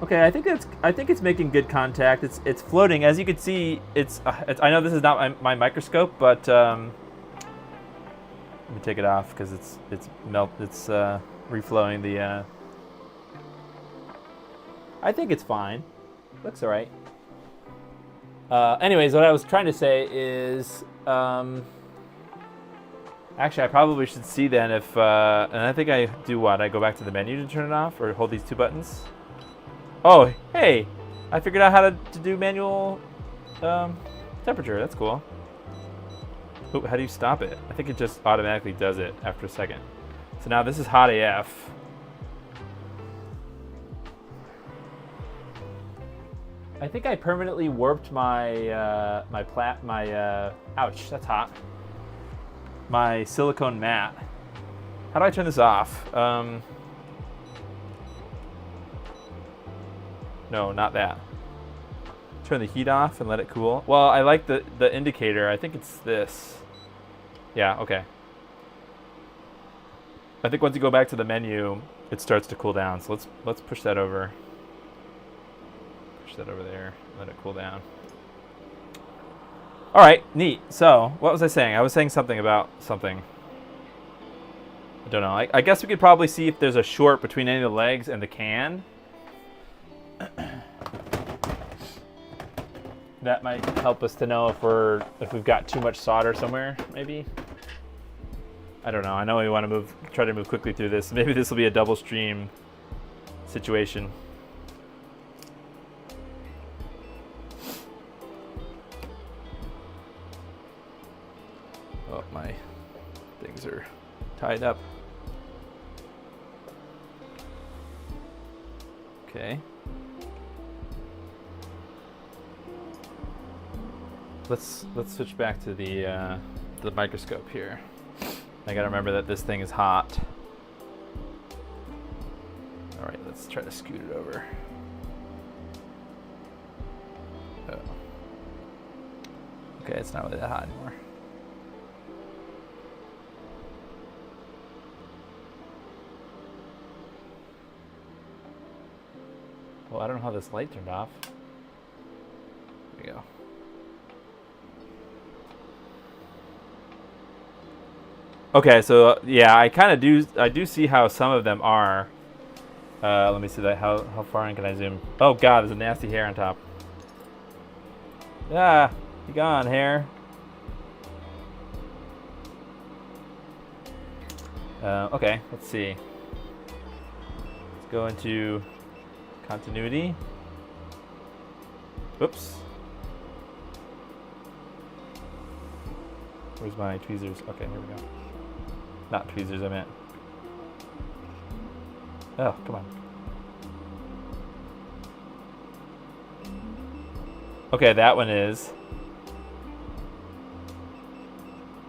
Okay, I think it's making good contact. It's floating. As you can see, it's I know this is not my microscope, but let me take it off because it's reflowing the I think it's fine. Looks all right. Anyways, what I was trying to say is, actually, I probably should see then if, and I think I do what? I go back to the menu to turn it off, or hold these two buttons? Oh, hey, I figured out how to do manual temperature. That's cool. Ooh, how do you stop it? I think it just automatically does it after a second. So now this is hot AF. I think I permanently warped my ouch, that's hot. My silicone mat. How do I turn this off? No, not that. Turn the heat off and let it cool. Well, I like the indicator. I think it's this. Yeah, okay. I think once you go back to the menu, it starts to cool down. So let's push that over. That over there, let it cool down. All right, neat. So what was I saying? I was saying something about something. I don't know. I guess we could probably see if there's a short between any of the legs and the can. That might help us to know if we've got too much solder somewhere, maybe. I don't know. I know we want to try to move quickly through this. Maybe this will be a double stream situation. Oh, my things are tied up. Okay. Let's switch back to the microscope here. I gotta remember that this thing is hot. All right, let's try to scoot it over. Oh. Okay, it's not really that hot anymore. Well, I don't know how this light turned off. There we go. Okay, so yeah, I do see how some of them are. Let me see that. How far in can I zoom? Oh God, there's a nasty hair on top. Ah, you gone, hair. Okay, let's see. Let's go into continuity. Whoops. Where's my tweezers? Okay, here we go. Not tweezers, I meant. Oh, come on. Okay, that one is.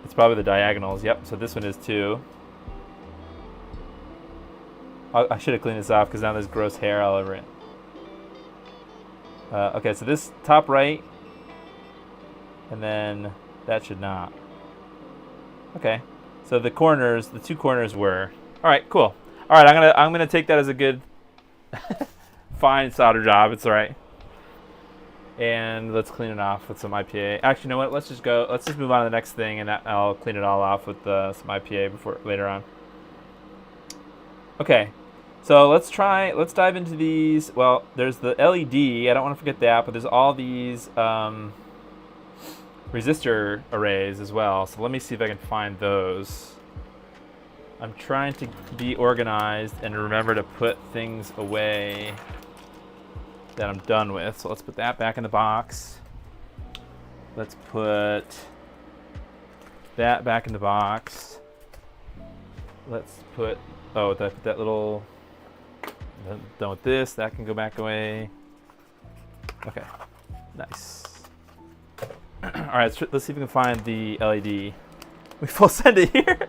It's probably the diagonals. Yep, so this one is too. I should have cleaned this off because now there's gross hair all over it. Okay, so this top right, and then that should not. Okay, so the corners, the two corners were. All right, cool. All right, I'm gonna take that as a good, fine solder job. It's all right. And let's clean it off with some IPA. Actually, you know what? Let's just move on to the next thing, and I'll clean it all off with some IPA before later on. Okay, so let's dive into these. Well, there's the LED. I don't want to forget that, but there's all these resistor arrays as well. So let me see if I can find those. I'm trying to be organized and remember to put things away that I'm done with. So let's put that back in the box. Let's put that back in the box. Let's put, oh, that little, done with this. That can go back away. Okay, nice. All right, let's see if we can find the LED. We full send it here?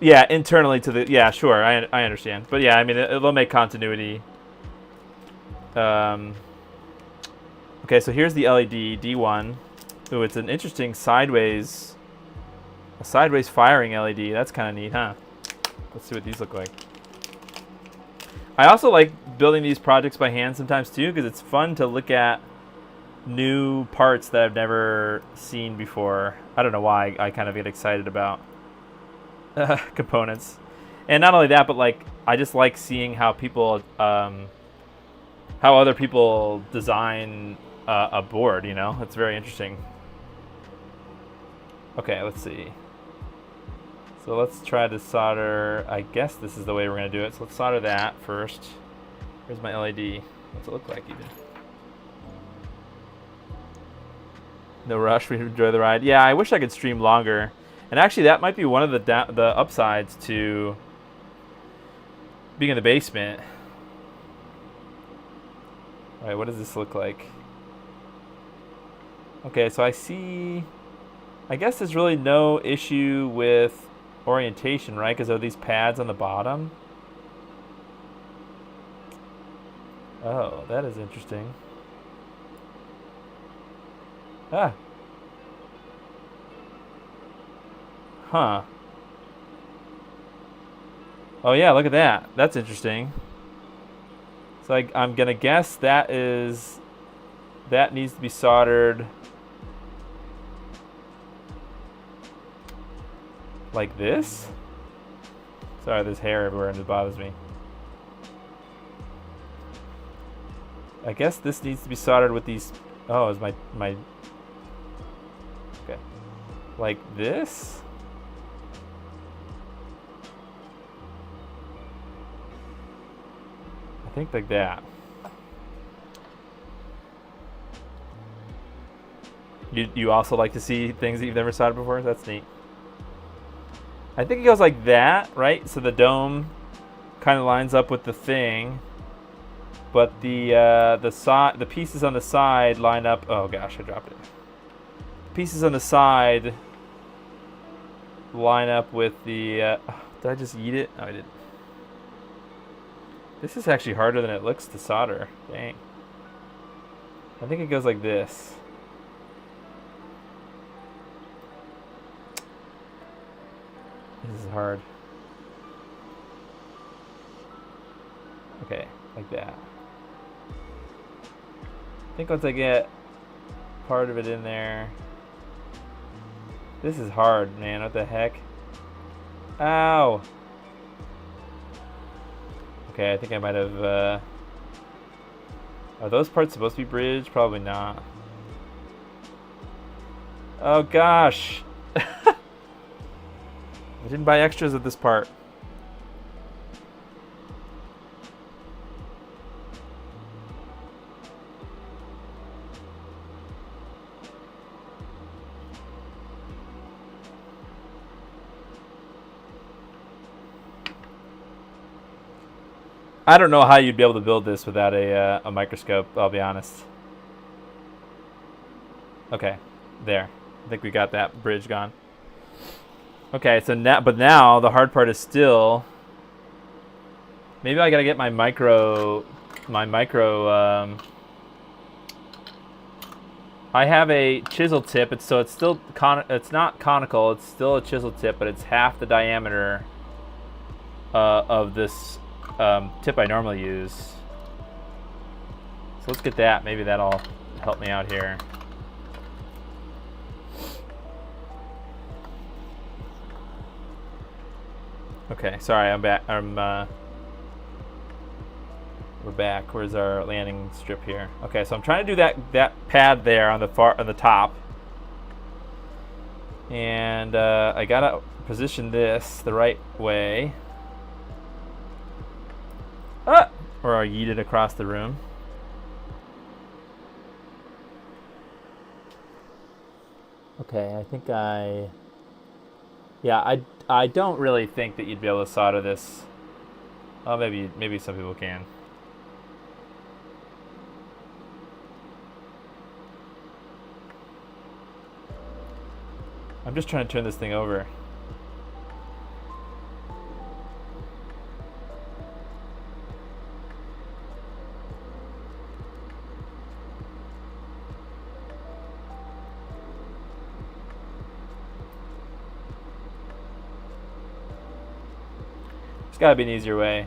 Yeah, internally to the, yeah, sure, I understand. But yeah, I mean, it'll make continuity. Okay, so here's the LED, D1. Ooh, it's an interesting sideways firing LED. That's kind of neat, huh? Let's see what these look like. I also like building these projects by hand sometimes too, because it's fun to look at new parts that I've never seen before. I don't know why I kind of get excited about components. And not only that, but like I just like seeing how people how other people design a board, you know? It's very interesting. Okay, let's see. So let's try to solder, I guess this is the way we're gonna do it. So let's solder that first. Here's my LED. What's it look like even? No rush, we enjoy the ride. Yeah, I wish I could stream longer. And actually that might be one of the upsides to being in the basement. All right, what does this look like? Okay, so I see, I guess there's really no issue with orientation, right? Because of these pads on the bottom. Oh, that is interesting. Ah. Huh. Oh yeah, look at that. That's interesting. So I'm gonna guess that needs to be soldered like this. Sorry, there's hair everywhere and it bothers me. I guess this needs to be soldered with these. Oh, is my okay, like this. I think like that. You also like to see things that you've never soldered before? That's neat. I think it goes like that, right? So the dome kind of lines up with the thing, but the pieces on the side line up. Oh gosh, I dropped it. Pieces on the side line up with the. Did I just eat it? No, I didn't. This is actually harder than it looks to solder. Dang. I think it goes like this. This is hard. Okay, like that. I think once I get part of it in there. This is hard, man. What the heck? Ow! Okay, I think I might have, are those parts supposed to be bridged? Probably not. Oh gosh! I didn't buy extras of this part. I don't know how you'd be able to build this without a microscope, I'll be honest. Okay, there. I think we got that bridge gone. Okay, so now the hard part is still... Maybe I gotta get my micro... I have a chisel tip. It's still it's not conical. It's still a chisel tip, but it's half the diameter of this tip I normally use. So let's get that. Maybe that'll help me out here. Okay, sorry, I'm back. We're back. Where's our landing strip here? Okay, so I'm trying to do that pad there on the top, and I gotta position this the right way, or I'll yeet it across the room. Okay, I think I don't really think that you'd be able to solder this. Oh, maybe some people can. I'm just trying to turn this thing over. There's gotta be an easier way.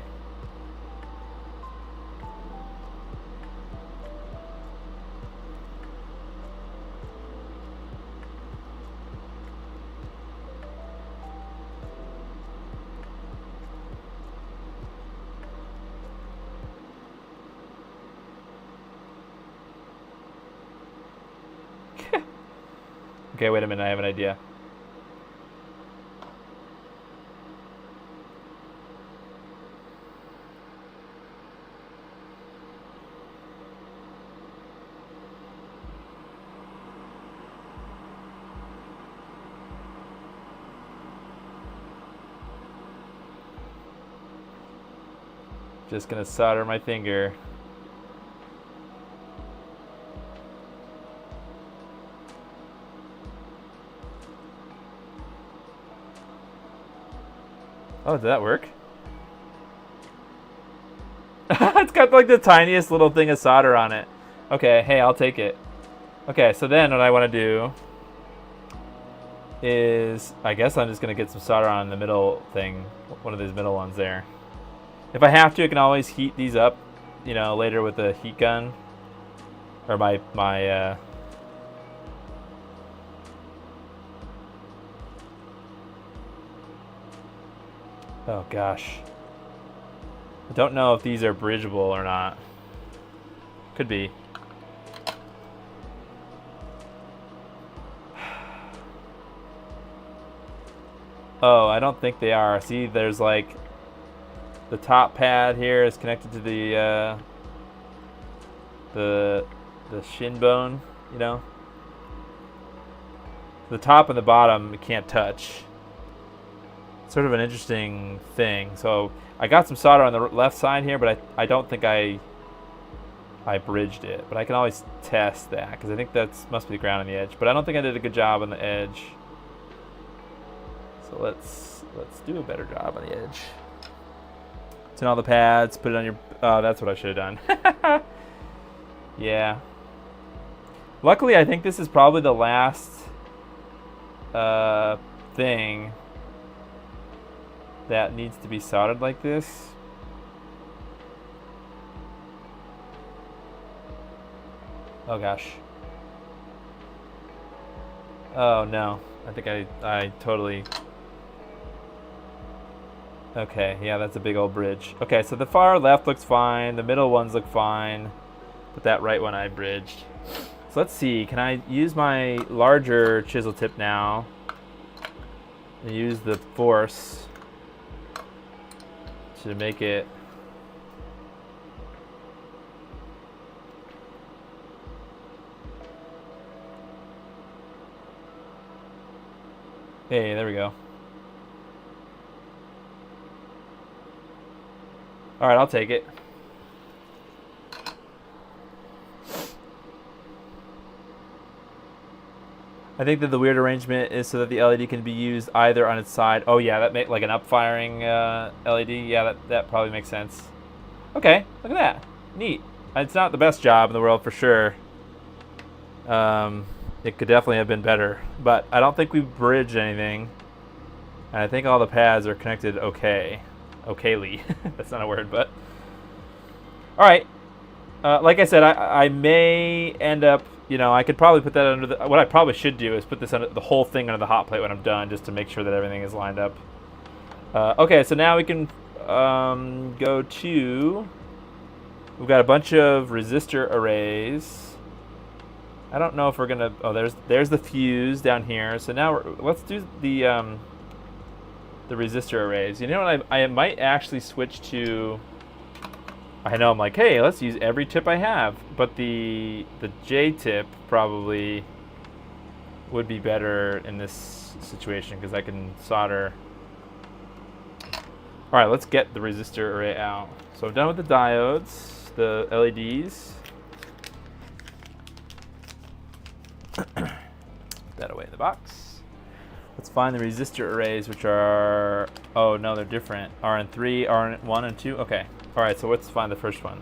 Okay, wait a minute, I have an idea. Just gonna solder my finger. Oh, did that work? It's got like the tiniest little thing of solder on it. Okay, hey, I'll take it. Okay, so then what I want to do is, I guess I'm just going to get some solder on the middle thing, one of these middle ones there. If I have to, I can always heat these up, you know, later with a heat gun. Or my oh gosh. I don't know if these are bridgeable or not. Could be. Oh, I don't think they are. See, there's like the top pad here is connected to the shin bone, you know. The top and the bottom you can't touch. Sort of an interesting thing. So I got some solder on the left side here, but I don't think I bridged it. But I can always test that because I think that's must be the ground on the edge. But I don't think I did a good job on the edge. So let's do a better job on the edge. Turn all the pads, put it on your. Oh, that's what I should have done. Yeah. Luckily, I think this is probably the last thing that needs to be soldered like this. Oh gosh. Oh no. I think I totally. Okay, yeah, that's a big old bridge. Okay, so the far left looks fine. The middle ones look fine. But that right one I bridged. So let's see. Can I use my larger chisel tip now? And use the force to make it. Hey, there we go. All right, I'll take it. I think that the weird arrangement is so that the LED can be used either on its side. Oh yeah, that makes like an up-firing LED. Yeah, that probably makes sense. Okay, look at that. Neat. It's not the best job in the world for sure. It could definitely have been better, but I don't think we bridged anything. And I think all the pads are connected okay. Okayly. That's not a word, but... Alright. Like I said, I may end up... You know, I could probably put that under the... What I probably should do is put this under the whole thing under the hot plate when I'm done, just to make sure that everything is lined up. Okay, so now we can go to... We've got a bunch of resistor arrays. I don't know if we're gonna... Oh, there's the fuse down here. So now let's do the resistor arrays. You know what? I might actually switch to... I know I'm like, hey, let's use every tip I have, but the J tip probably would be better in this situation because I can solder. All right, let's get the resistor array out. So I'm done with the diodes, the LEDs. Put that away in the box. Let's find the resistor arrays, which are, oh no, they're different. RN3, RN1 and 2, okay. All right, so let's find the first one.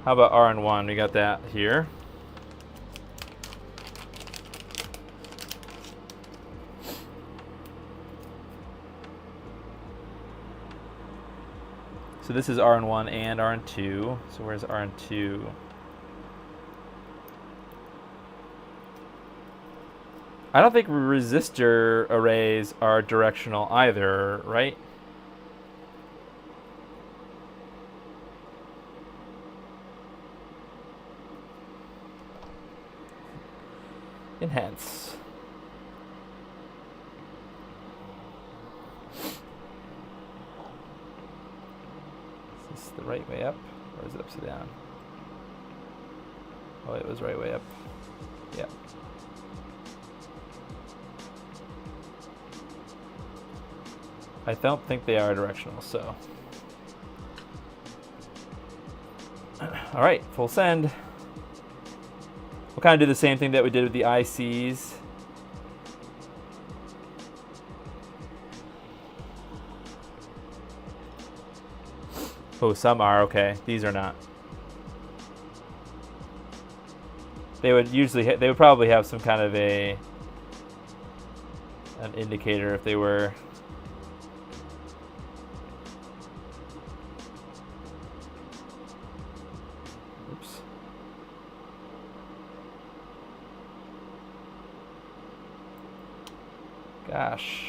How about RN1? We got that here. So this is RN1 and RN2. So where's RN2? I don't think resistor arrays are directional either, right? Enhance. Is this the right way up, or is it upside down? Oh, it was right way up. Yeah. I don't think they are directional, so. All right, full send. We'll kind of do the same thing that we did with the ICs. Oh, some are, okay. These are not. They would usually, they would probably have some kind of an indicator if they were. Oops. Gosh.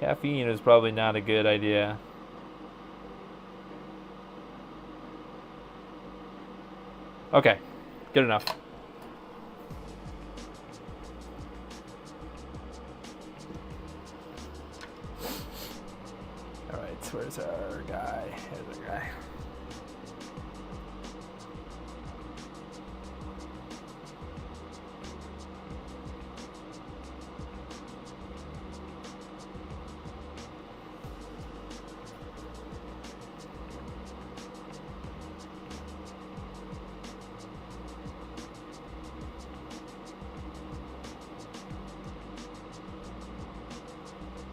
Caffeine is probably not a good idea. Okay, good enough. All right, so where's our guy? Here's our guy.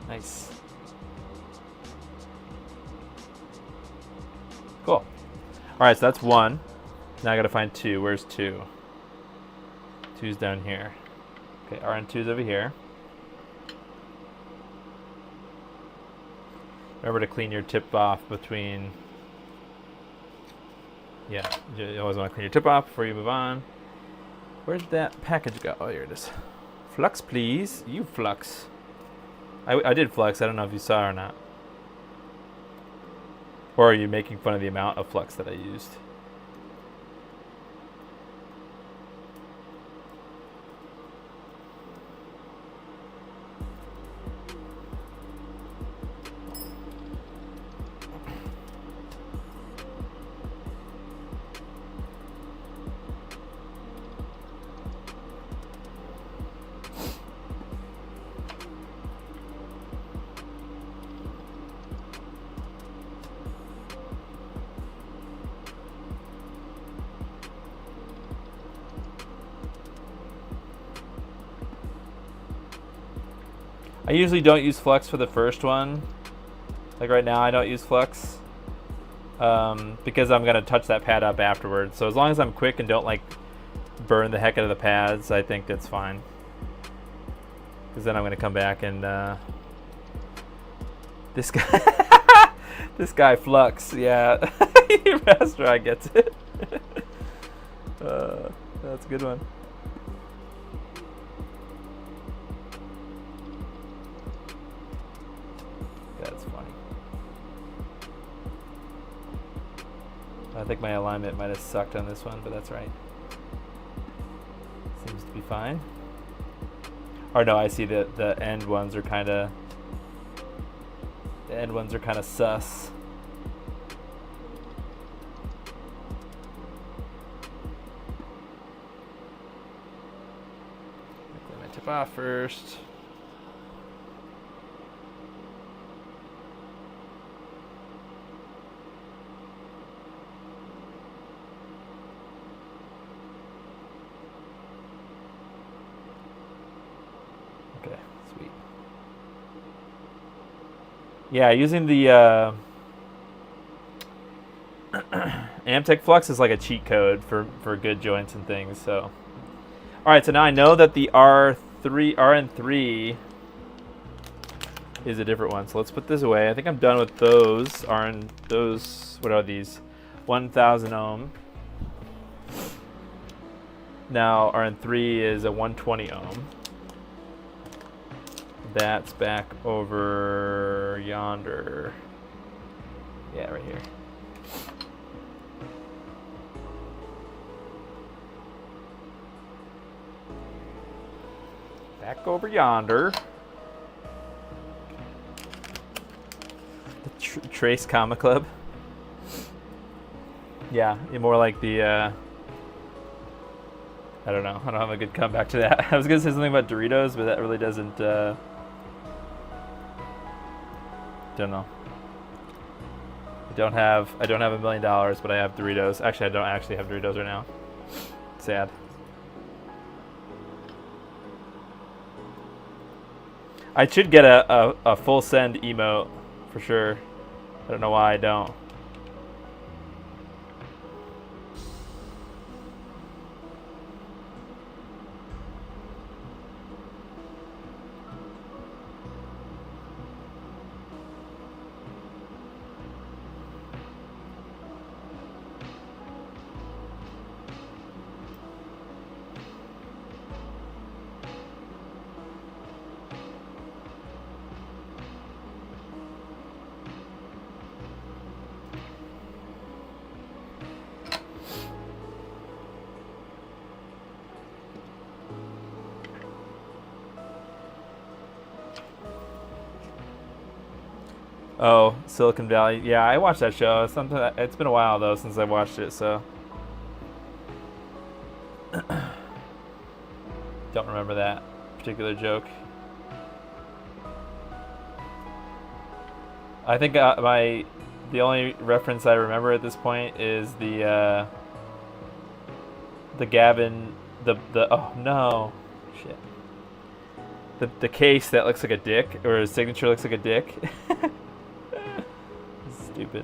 Nice. Cool. All right, so that's one. Now I gotta find two. Where's two? Two's down here. Okay, RN2's over here. Remember to clean your tip off between. Yeah, you always want to clean your tip off before you move on. Where'd that package go? Oh, here it is. Flux, please. You flux. I did flux. I don't know if you saw or not. Or are you making fun of the amount of flux that I used? I usually don't use flux for the first one. Like right now, I don't use flux because I'm gonna touch that pad up afterwards. So as long as I'm quick and don't like burn the heck out of the pads, I think that's fine. Because then I'm gonna come back and this guy, this guy Flux, yeah, restaurant gets it. That's a good one. That's funny. I think my alignment might have sucked on this one, but that's right. Seems to be fine. Or no, I see that the end ones are kind of sus. Clean my tip off first. Okay, sweet. Yeah, using the Amtech Flux is like a cheat code for good joints and things. So, all right. So now I know that the RN3 is a different one. So let's put this away. I think I'm done with those. What are these? 1,000 ohm. Now RN3 is a 120 ohm. That's back over yonder. Yeah, right here. Back over yonder. The Trace Comic Club. Yeah, you're more like the, I don't know. I don't have a good comeback to that. I was going to say something about Doritos, but that really doesn't, don't know. I don't have $1 million, but I have Doritos. Actually, I don't actually have Doritos right now. Sad. I should get a full send emote for sure. I don't know why I don't. Oh, Silicon Valley. Yeah, I watched that show. It's been a while though since I watched it, so don't remember that particular joke. I think the only reference I remember at this point is the Gavin oh no shit the case that looks like a dick, or his signature looks like a dick. Stupid.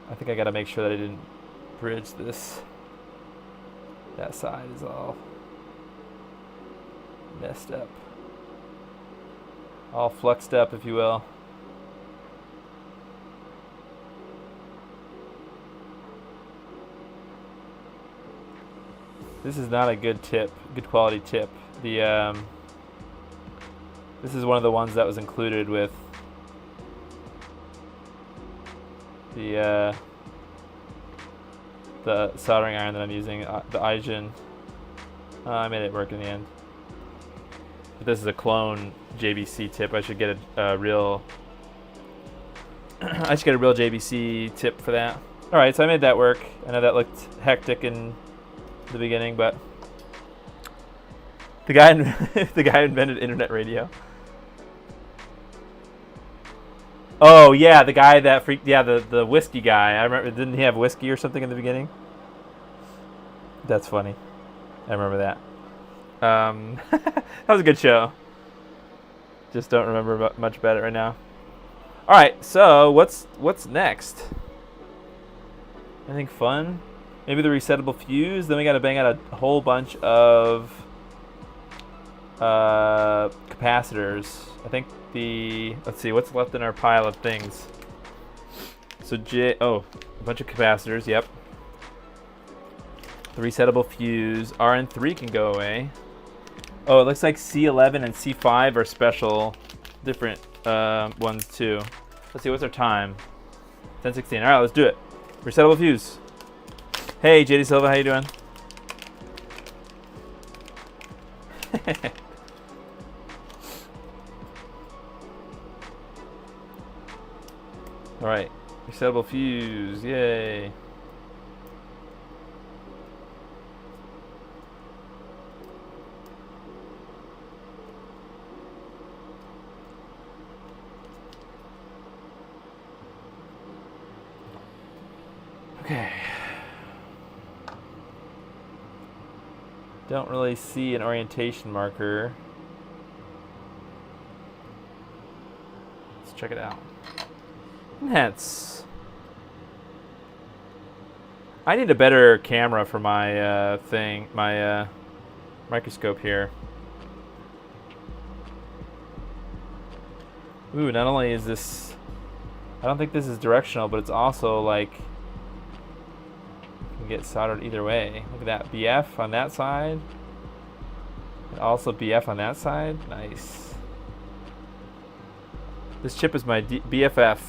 I think I gotta make sure that I didn't bridge this. That side is all messed up. All fluxed up, if you will. This is not a good quality tip. This is one of the ones that was included with the soldering iron that I'm using, the HIDman. I made it work in the end. But this is a clone JBC tip. I should get a real JBC tip for that. All right, so I made that work. I know that looked hectic in the beginning, but The guy, the guy who invented internet radio. Oh yeah, the guy that freaked. Yeah, the whiskey guy. I remember. Didn't he have whiskey or something in the beginning? That's funny. I remember that. That was a good show. Just don't remember much about it right now. All right, so what's next? Anything fun? Maybe the resettable fuse. Then we got to bang out a whole bunch of capacitors. I think let's see what's left in our pile of things. So a bunch of capacitors. Yep. The resettable fuse. RN3 can go away. Oh, it looks like C11 and C5 are special, different ones too. Let's see, what's our time? 10:16. All right, let's do it. Resettable fuse. Hey, JD Silva, how you doing? All right, resettable fuse. Yay. Okay. Don't really see an orientation marker. Let's check it out. Hence, I need a better camera for my my microscope here. Ooh, not only is this, I don't think this is directional, but it's also like, can get soldered either way. Look at that, BF on that side, and also BF on that side. Nice. This chip is my BFF.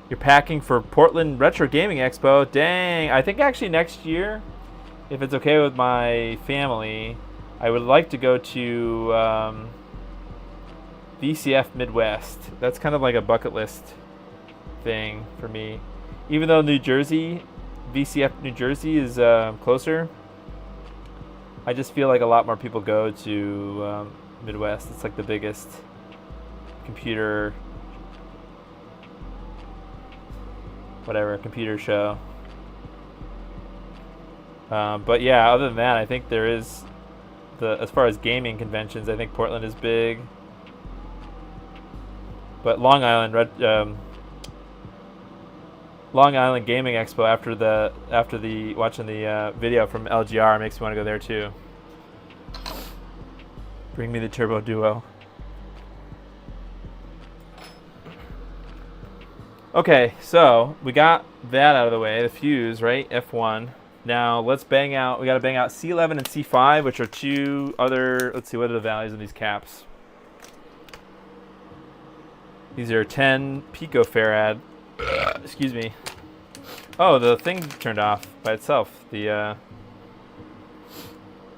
You're packing for Portland Retro Gaming Expo. Dang, I think actually next year, if it's okay with my family, I would like to go to VCF Midwest. That's kind of like a bucket list thing for me. Even though New Jersey, VCF New Jersey is closer, I just feel like a lot more people go to Midwest. It's like the biggest computer, whatever, computer show. But yeah, other than that, I think there is, as far as gaming conventions, I think Portland is big. But Long Island Gaming Expo after the watching the video from LGR makes me want to go there too. Bring me the Turbo Duo. Okay, so we got that out of the way, the fuse, right? F1. Now let's bang out. We got to bang out C11 and C5, which are two other. Let's see, what are the values of these caps? These are 10 picofarad. Excuse me. Oh, the thing turned off by itself. The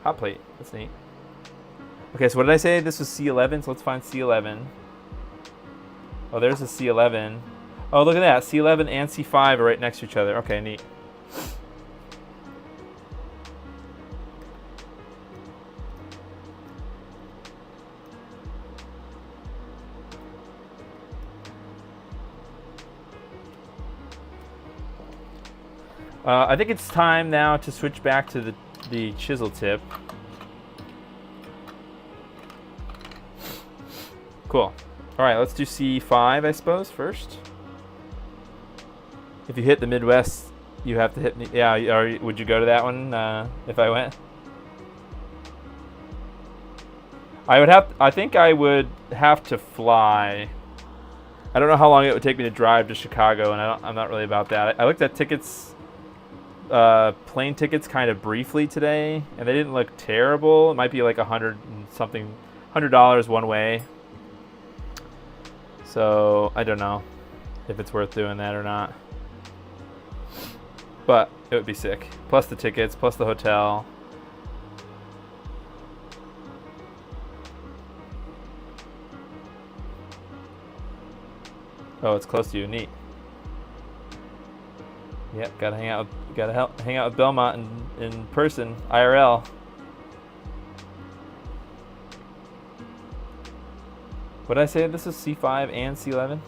hot plate. That's neat. Okay, so what did I say? This was C11, so let's find C11. Oh, there's a C11. Oh, look at that. C11 and C5 are right next to each other. Okay, neat. I think it's time now to switch back to the chisel tip. Cool. All right, let's do C5, I suppose, first. If you hit the Midwest, you have to hit me. Yeah, or would you go to that one if I went? I think I would have to fly. I don't know how long it would take me to drive to Chicago, and I'm not really about that. I looked at tickets, plane tickets, kind of briefly today, and they didn't look terrible. It might be like $100 one way. So I don't know if it's worth doing that or not. But it would be sick. Plus the tickets, plus the hotel. Oh, it's close to you. Neat. Yep, gotta hang out with Belmont in person, IRL. What did I say? This is C5 and C11?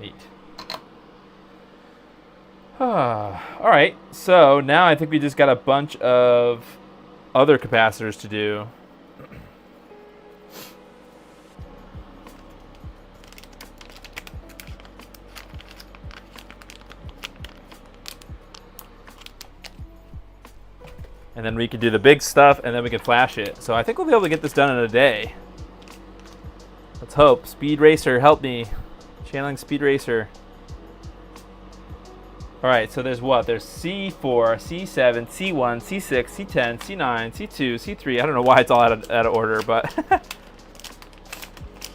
Neat. All right, so now I think we just got a bunch of other capacitors to do. And then we can do the big stuff, and then we can flash it. So I think we'll be able to get this done in a day. Let's hope. Speed Racer, help me. Channeling Speed Racer. All right, so there's what? There's C4, C7, C1, C6, C10, C9, C2, C3. I don't know why it's all out of order, but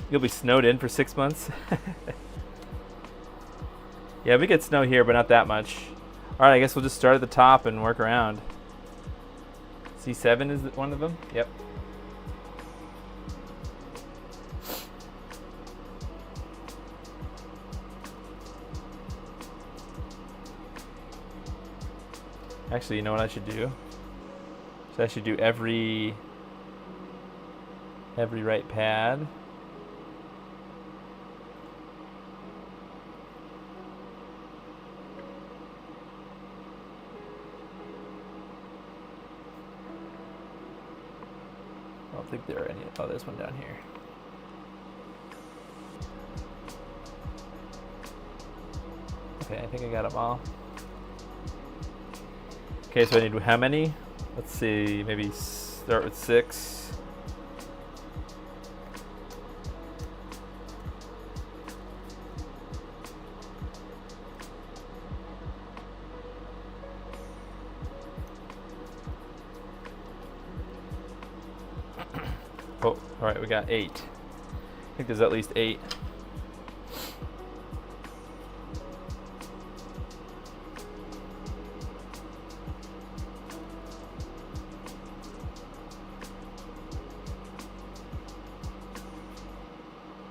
you'll be snowed in for 6 months. Yeah, we get snow here, but not that much. All right, I guess we'll just start at the top and work around. C7 is one of them? Yep. Actually, you know what I should do? So I should do every right pad. I don't think there are any. Oh, there's one down here. Okay, I think I got them all. Okay, so I need how many? Let's see, maybe start with 6. Oh, all right, we got 8. I think there's at least 8.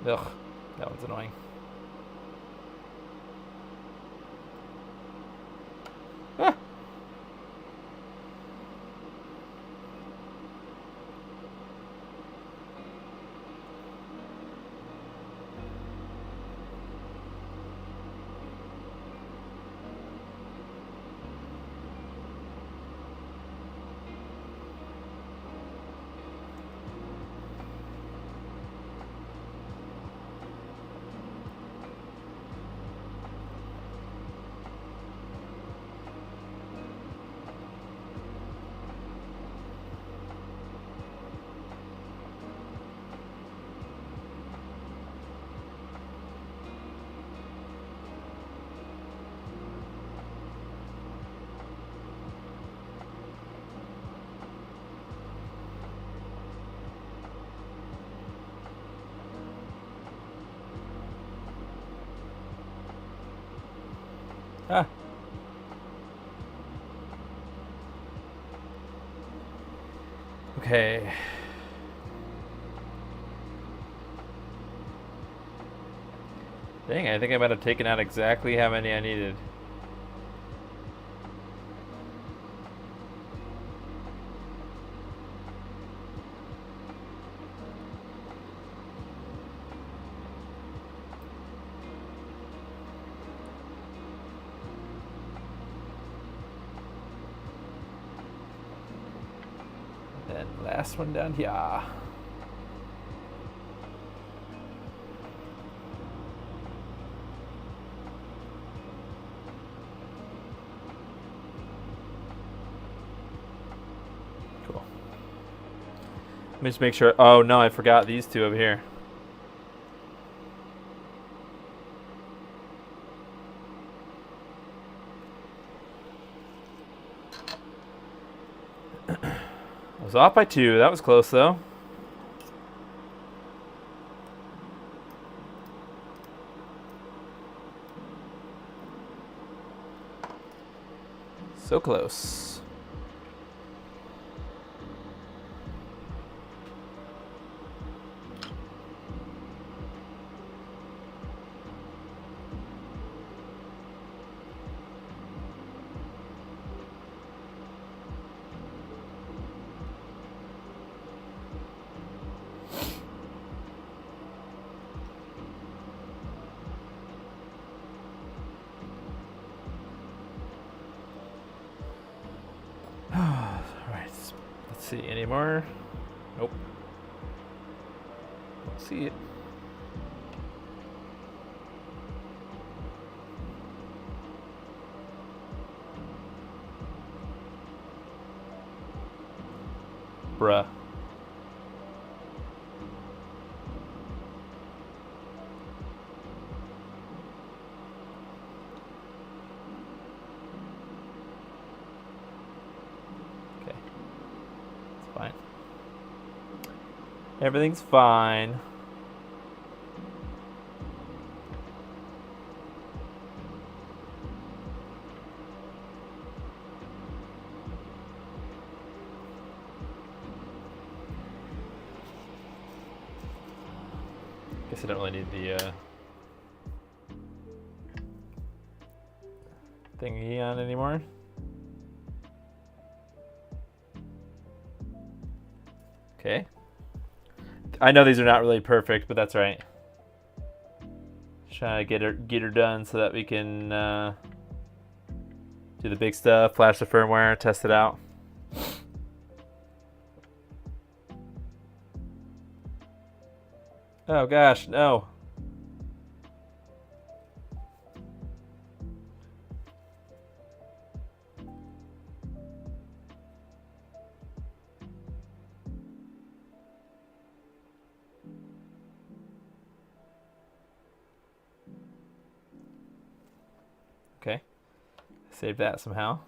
Ugh, that one's annoying. Ah. Ah. Okay. Dang, I think I might have taken out exactly how many I needed. And last one down here. Cool. Let me just make sure. Oh no, I forgot these two over here. I was off by 2. That was close though. So close. See any more? Nope. Don't see it. Bruh. Fine. Everything's fine. Guess I don't really need the thingy on anymore. Okay. I know these are not really perfect, but that's right. Trying to get her done so that we can do the big stuff, flash the firmware, test it out. Oh gosh, no. Okay, save that somehow.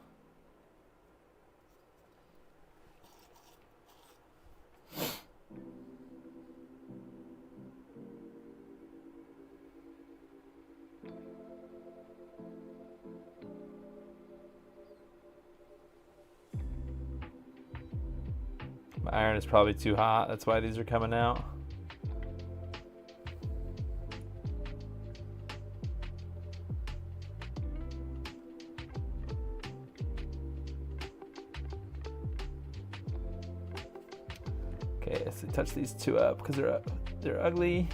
My iron is probably too hot, that's why these are coming out. Okay, so touch these two up because they're ugly.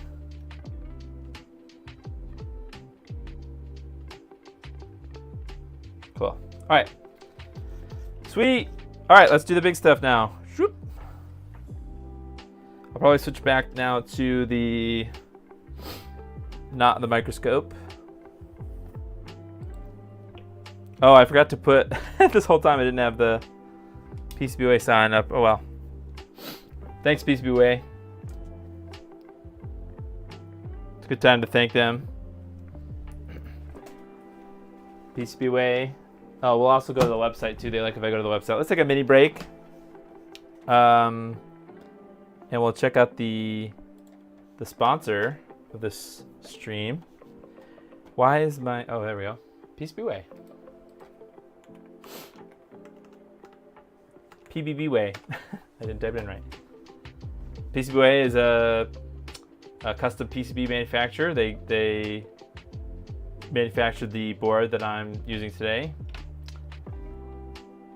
Cool. All right. Sweet. All right, let's do the big stuff now. Shoop. I'll probably switch back now to not the microscope. Oh, I forgot to put, this whole time I didn't have the PCBWay sign up. Oh well. Thanks, PCBWay. It's a good time to thank them. PCBWay. Oh, we'll also go to the website too. They like if I go to the website. Let's take a mini break. And we'll check out the sponsor of this stream. Why is my, oh, there we go. PCBWay. PCBWay. I didn't type it in right. PCBWay is a custom PCB manufacturer. They manufactured the board that I'm using today.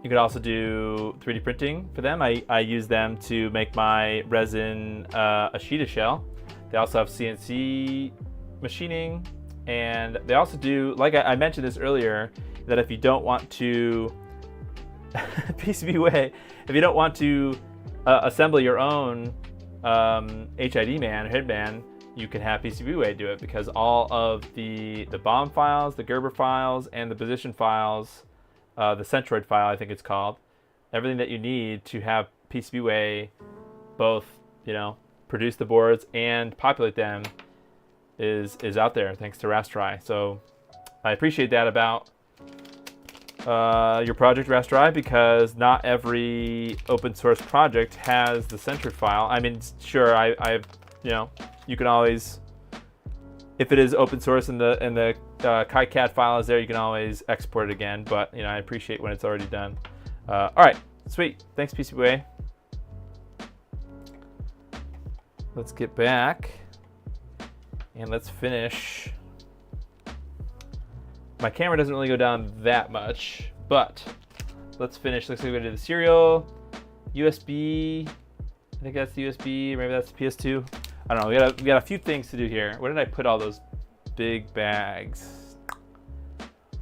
You could also do 3D printing for them. I use them to make my resin Ashita shell. They also have CNC machining, and they also do, like I mentioned this earlier, that if you don't want to PCBWay, if you don't want to assemble your own HIDman or HIDman, you can have PCBWay do it, because all of the BOM files, the Gerber files, and the position files, the Centroid file I think it's called, everything that you need to have PCBWay both, produce the boards and populate them is out there thanks to Raspberry. So I appreciate that about your project Raspberry, because not every open source project has the Centroid file. I mean, sure, I've you can always if it is open source and the KiCad file is there, you can always export it again. But I appreciate when it's already done. All right, sweet. Thanks, PCBWay. Let's get back and let's finish. My camera doesn't really go down that much, but let's finish. Looks like we're gonna do the serial, USB. I think that's the USB. Maybe that's the PS2. I don't know. We got a few things to do here. Where did I put all those big bags?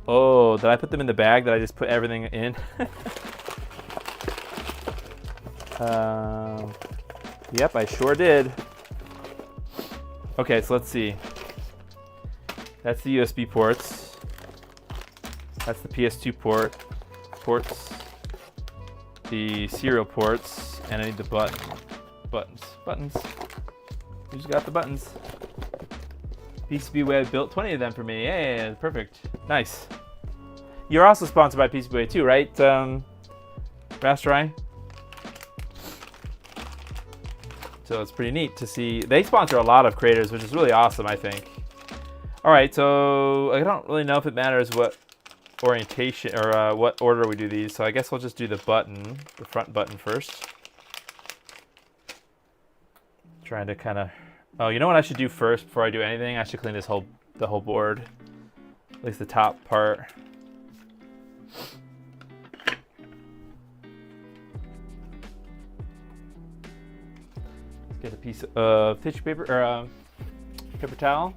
Oh, did I put them in the bag? Did I just put everything in? Yep, I sure did. Okay, so let's see. That's the USB ports. That's the PS2 ports. The serial ports, and I need the buttons. Who's got the buttons? PCBWay built 20 of them for me. Yay, perfect. Nice. You're also sponsored by PCBWay too, right, Rasterai? So it's pretty neat to see. They sponsor a lot of creators, which is really awesome, I think. All right, so I don't really know if it matters what orientation or what order we do these. So I guess we'll just do the front button first. Trying to kind of. Oh, you know what I should do first before I do anything? I should clean the whole board, at least the top part. Get a piece of tissue paper or paper towel.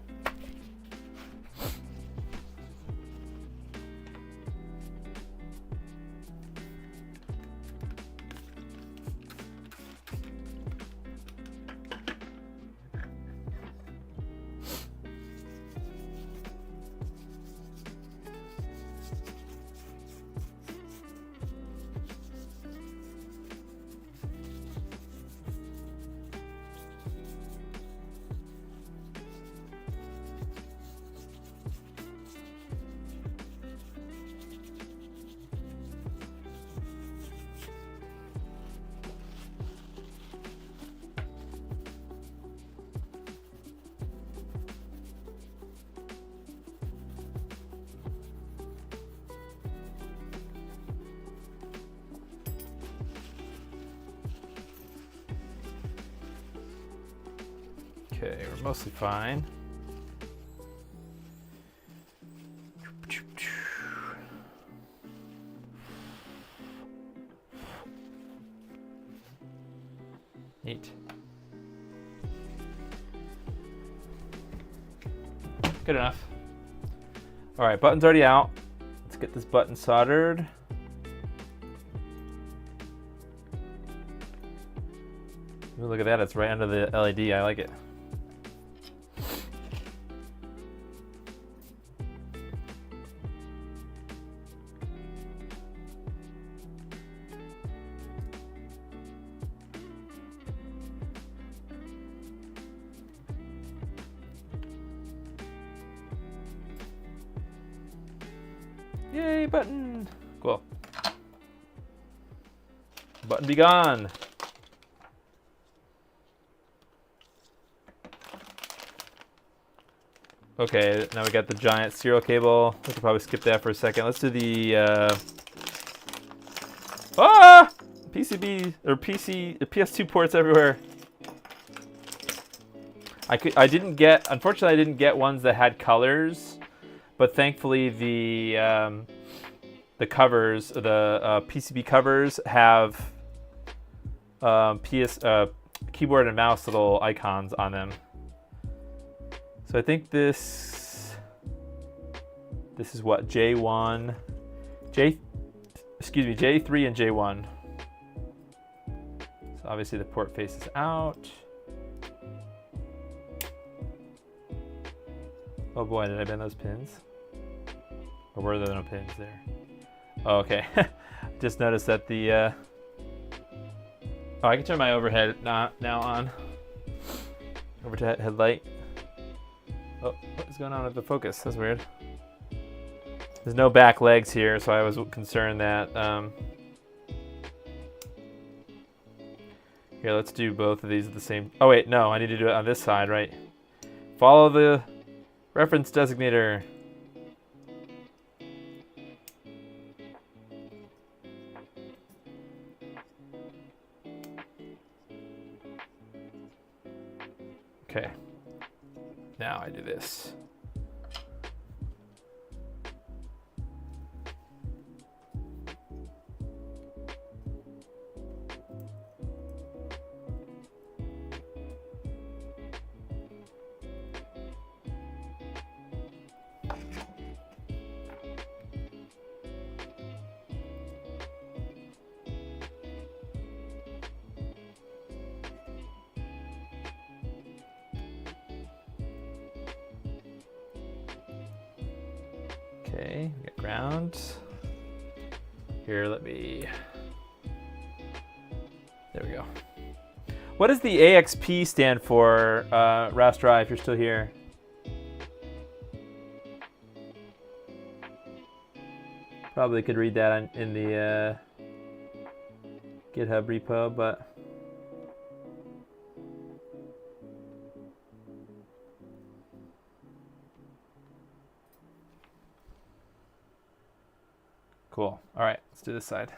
Okay, we're mostly fine. Neat. Good enough. All right, button's already out. Let's get this button soldered. Ooh, look at that, it's right under the LED. I like it. Yay, button! Cool. Button be gone. Okay, now we got the giant serial cable. We could probably skip that for a second. Let's do the PCB or PS2 ports everywhere. Unfortunately I didn't get ones that had colors, but thankfully the covers, the PCB covers have keyboard and mouse little icons on them. So I think this is what, J3 and J1. So obviously the port faces out. Oh boy, did I bend those pins? Or were there no pins there? Oh, okay. Just noticed that the oh, I can turn my overhead now on. Overhead headlight. Oh, what is going on with the focus? That's weird. There's no back legs here, so I was concerned that here, let's do both of these at the same. Oh wait, no, I need to do it on this side, right? Follow the Reference designator. Okay. Now I do this. Okay, we got ground. Here, let me. There we go. What does the AXP stand for, Rastra, if you're still here? Probably could read that in the GitHub repo, but. Cool. All right, let's do this side.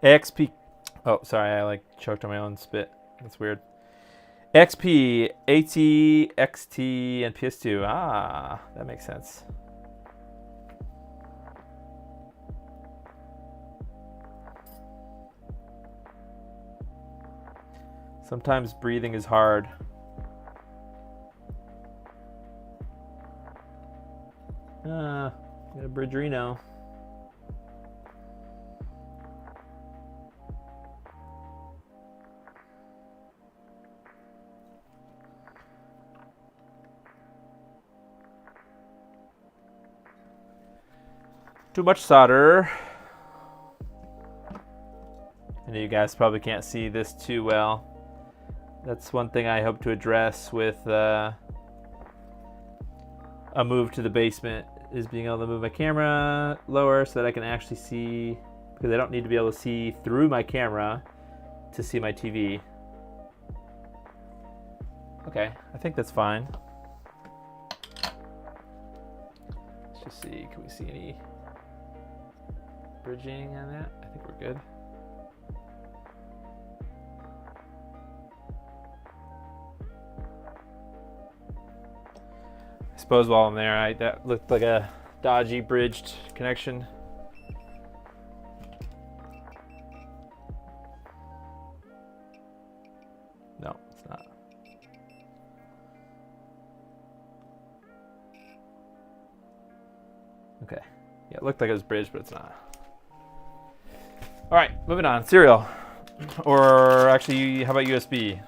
AXP. Oh, sorry, I like choked on my own spit. That's weird. XP, AT, XT, and PS2. Ah, that makes sense. Sometimes breathing is hard. Got a Bridgerino. Too much solder. I know you guys probably can't see this too well. That's one thing I hope to address with a move to the basement, is being able to move my camera lower so that I can actually see, because I don't need to be able to see through my camera to see my TV. Okay, I think that's fine. Let's just see, can we see any bridging on that? I think we're good. I suppose while I'm there, that looked like a dodgy bridged connection. No, it's not. Okay. Yeah, it looked like it was bridged, but it's not. All right, moving on. Serial. Or actually, how about USB?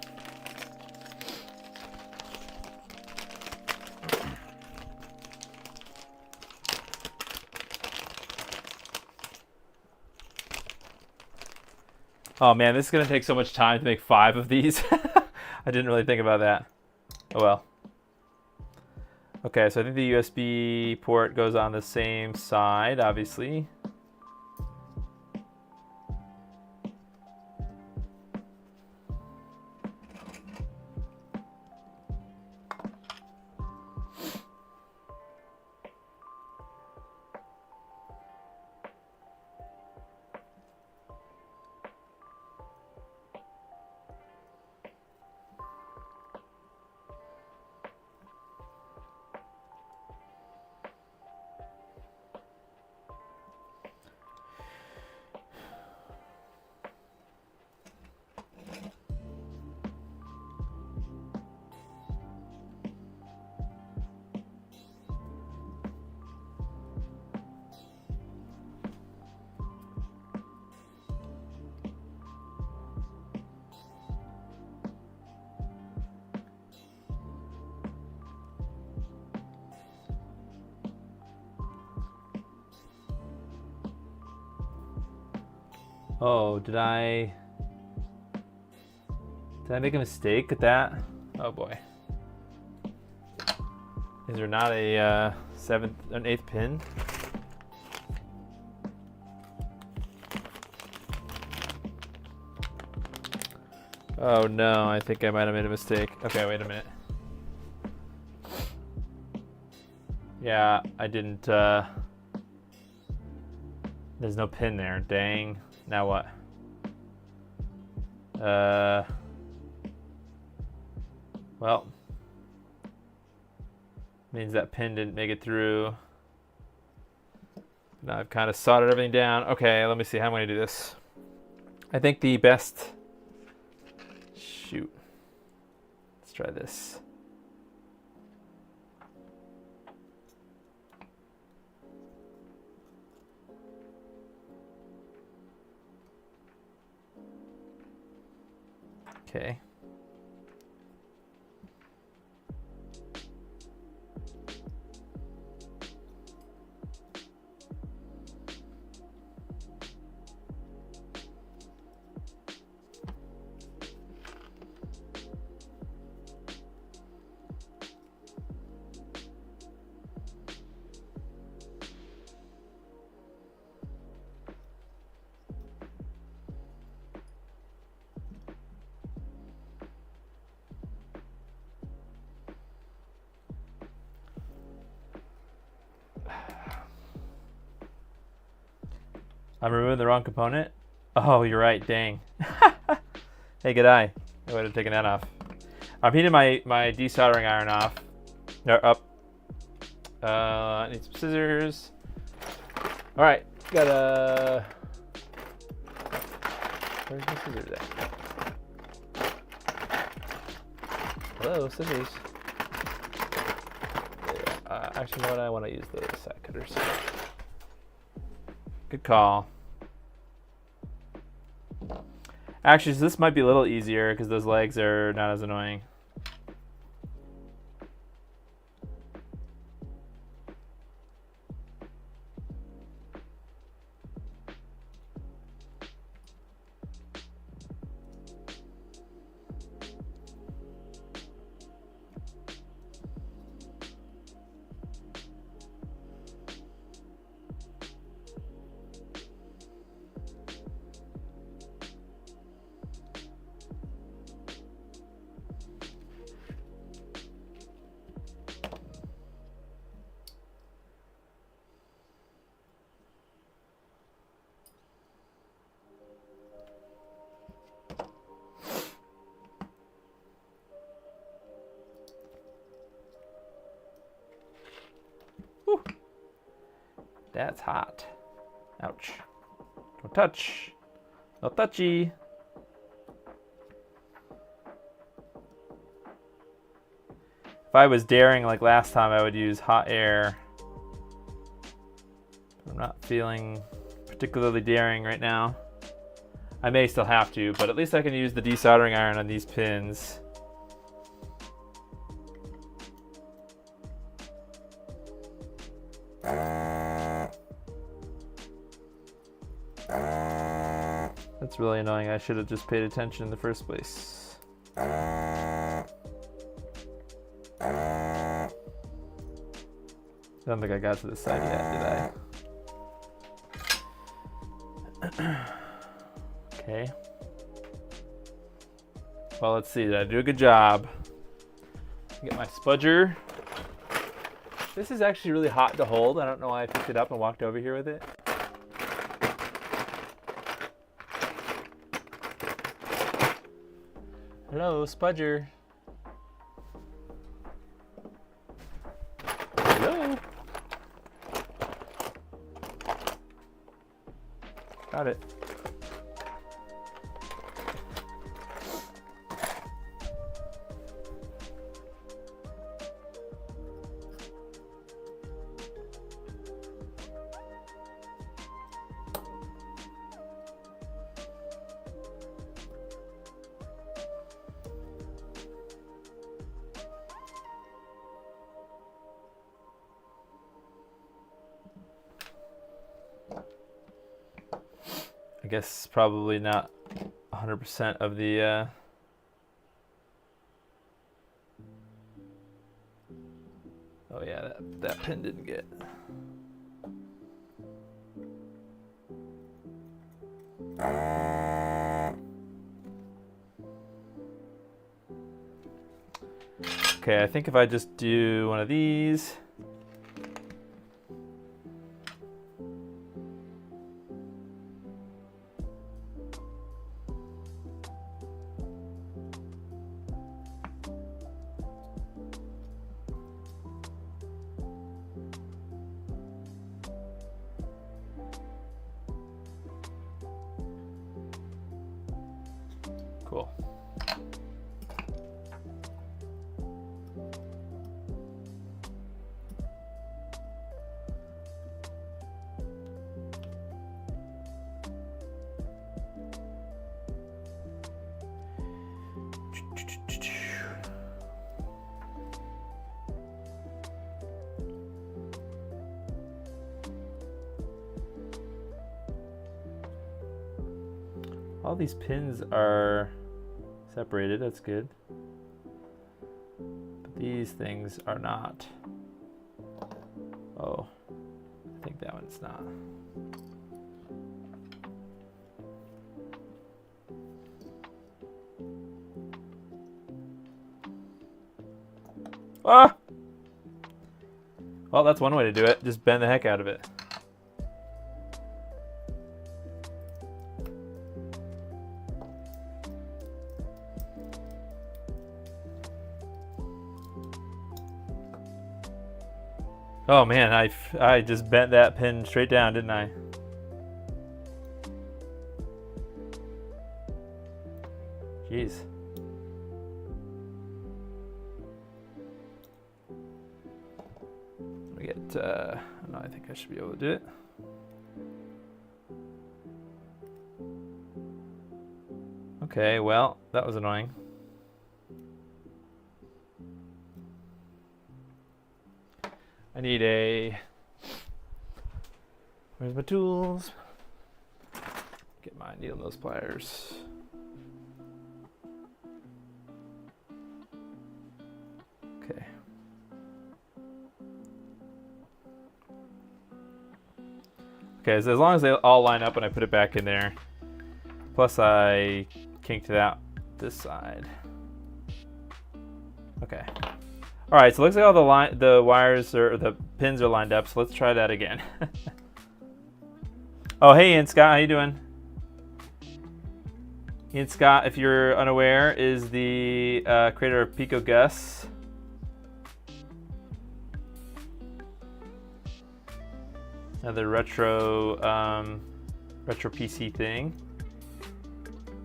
Oh man, this is gonna take so much time to make 5 of these. I didn't really think about that. Oh well. Okay, so I think the USB port goes on the same side, obviously. Oh, did I make a mistake at that? Oh boy. Is there not a 7th, an 8th pin? Oh no, I think I might have made a mistake. Okay, wait a minute. Yeah, I didn't, there's no pin there, dang. Now what? Well, means that pin didn't make it through. Now I've kind of soldered everything down. Okay, let me see how I'm going to do this. I think the best... Shoot. Let's try this. Okay. I'm removing the wrong component? Oh, you're right, dang. Hey, good eye. I would have taken that off. I'm heating my desoldering iron off. Or up. I need some scissors. Alright, got a... Where's my scissors at? Hello, scissors. Actually, you know what? I want to use the side cutters. Good call. Actually, so this might be a little easier because those legs are not as annoying. Whew. That's hot. Ouch. Don't touch. No touchy. If I was daring like last time, I would use hot air. I'm not feeling particularly daring right now. I may still have to, but at least I can use the desoldering iron on these pins. That's really annoying. I should have just paid attention in the first place. I don't think I got to the side yet, did I? Okay. Well, let's see. Did I do a good job? Get my spudger. This is actually really hot to hold. I don't know why I picked it up and walked over here with it. Hello, spudger. Hello. Got it. I guess probably not 100% of the Oh yeah, that pin didn't get. Okay, I think if I just do one of these. Cool. All these pins are separated, that's good. But these things are not. Oh, I think that one's not. Ah! Well, that's one way to do it. Just bend the heck out of it. Oh man, I just bent that pin straight down, didn't I? Jeez. Let me get, no, I think I should be able to do it. Okay, well, that was annoying. I need a, where's my tools? Get my needle nose pliers. Okay. Okay, so as long as they all line up when I put it back in there, plus I kinked it out this side. Okay. All right, so it looks like all the wires or the pins are lined up. So let's try that again. Oh, hey, Ian Scott, how you doing? Ian Scott, if you're unaware, is the creator of Pico Gus. Another retro PC thing.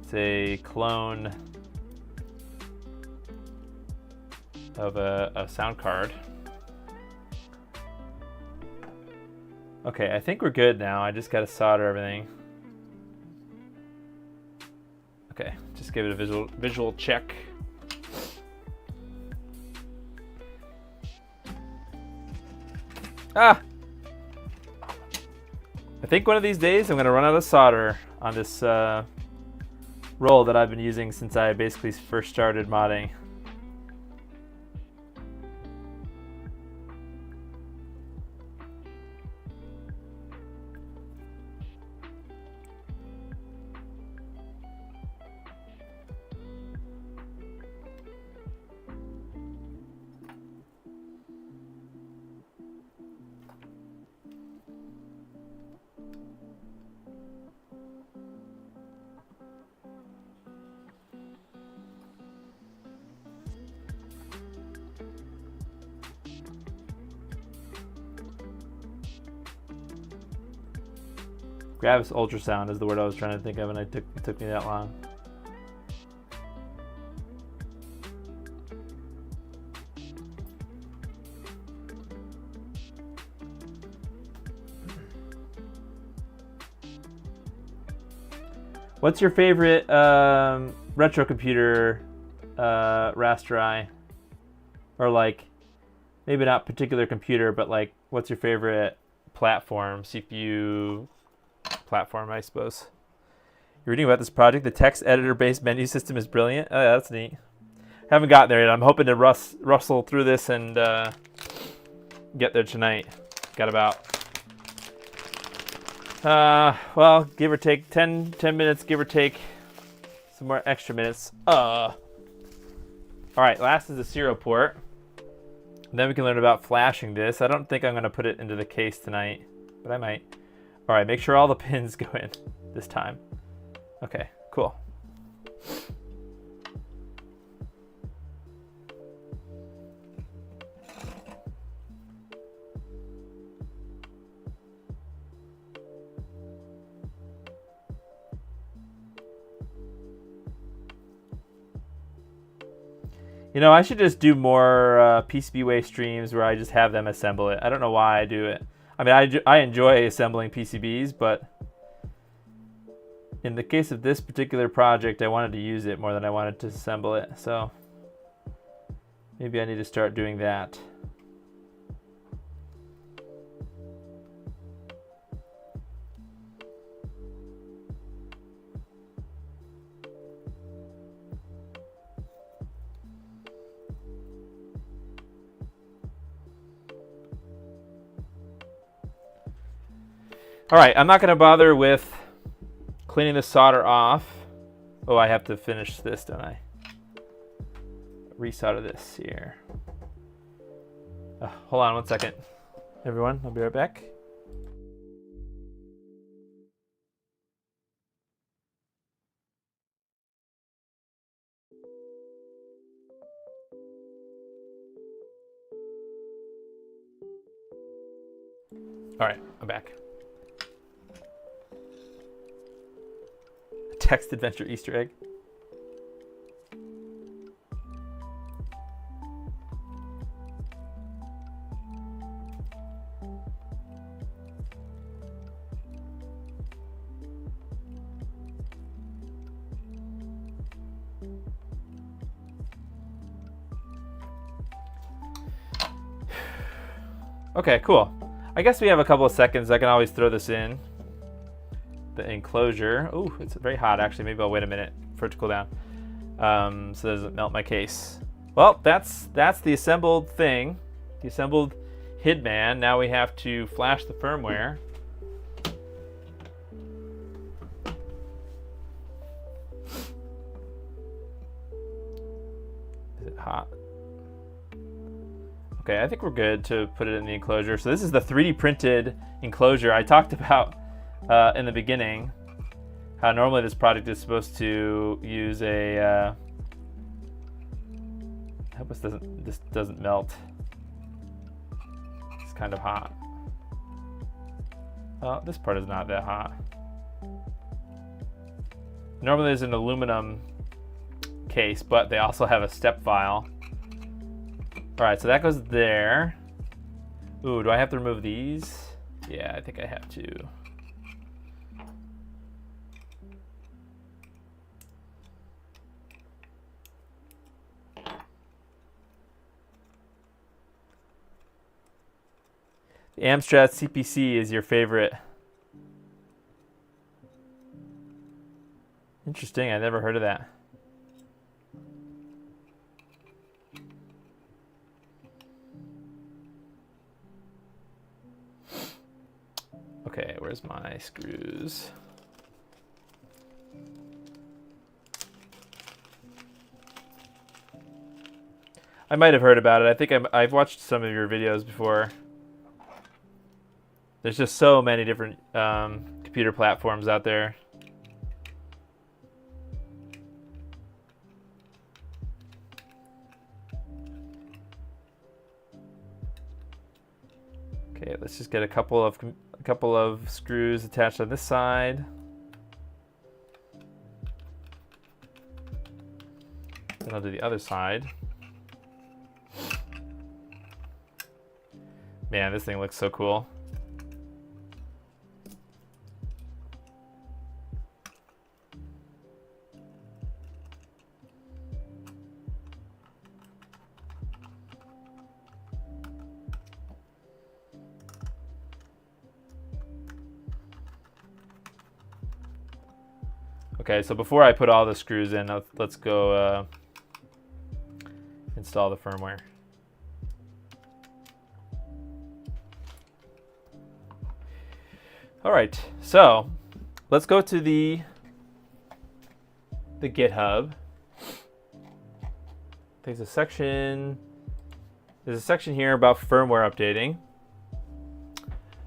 It's a clone of a sound card. Okay, I think we're good now. I just gotta solder everything. Okay, just give it a visual check. Ah! I think one of these days I'm gonna run out of solder on this roll that I've been using since I basically first started modding. Gravis ultrasound is the word I was trying to think of, and it took me that long. What's your favorite retro computer Raspberry? Or like, maybe not particular computer, but like, what's your favorite platform, CPU platform, I suppose? You're reading about this project. The text editor-based menu system is brilliant. Oh, yeah, that's neat. Haven't gotten there yet. I'm hoping to rustle through this and get there tonight. Got about, well, give or take 10 minutes, give or take some more extra minutes. All right, last is the serial port. Then we can learn about flashing this. I don't think I'm going to put it into the case tonight, but I might. All right, make sure all the pins go in this time. Okay, cool. You know, I should just do more PCBWay streams where I just have them assemble it. I don't know why I do it. I mean, I enjoy assembling PCBs, but in the case of this particular project, I wanted to use it more than I wanted to assemble it. So maybe I need to start doing that. All right, I'm not going to bother with cleaning the solder off. Oh, I have to finish this, don't I? Resolder this here. Hold on one second, everyone. I'll be right back. All right, I'm back. Text adventure Easter egg. Okay, cool. I guess we have a couple of seconds. I can always throw this in the enclosure. Oh, it's very hot actually. Maybe I'll wait a minute for it to cool down, so it doesn't melt my case. Well, that's the assembled thing, the assembled HIDman. Now we have to flash the firmware. Is it hot? Okay, I think we're good to put it in the enclosure. So this is the 3D printed enclosure I talked about in the beginning, how normally this project is supposed to use a I hope this doesn't melt. It's kind of hot. Well, this part is not that hot. Normally there's an aluminum case, but they also have a step file. All right, so that goes there. Ooh, do I have to remove these? Yeah, I think I have to. The Amstrad CPC is your favorite. Interesting, I never heard of that. Okay, where's my screws? I might have heard about it. I think I've watched some of your videos before. There's just so many different computer platforms out there. Okay, let's just get a couple of screws attached on this side. Then I'll do the other side. Man, this thing looks so cool. Okay, so before I put all the screws in, let's go install the firmware. All right, so let's go to the GitHub. There's a section here about firmware updating.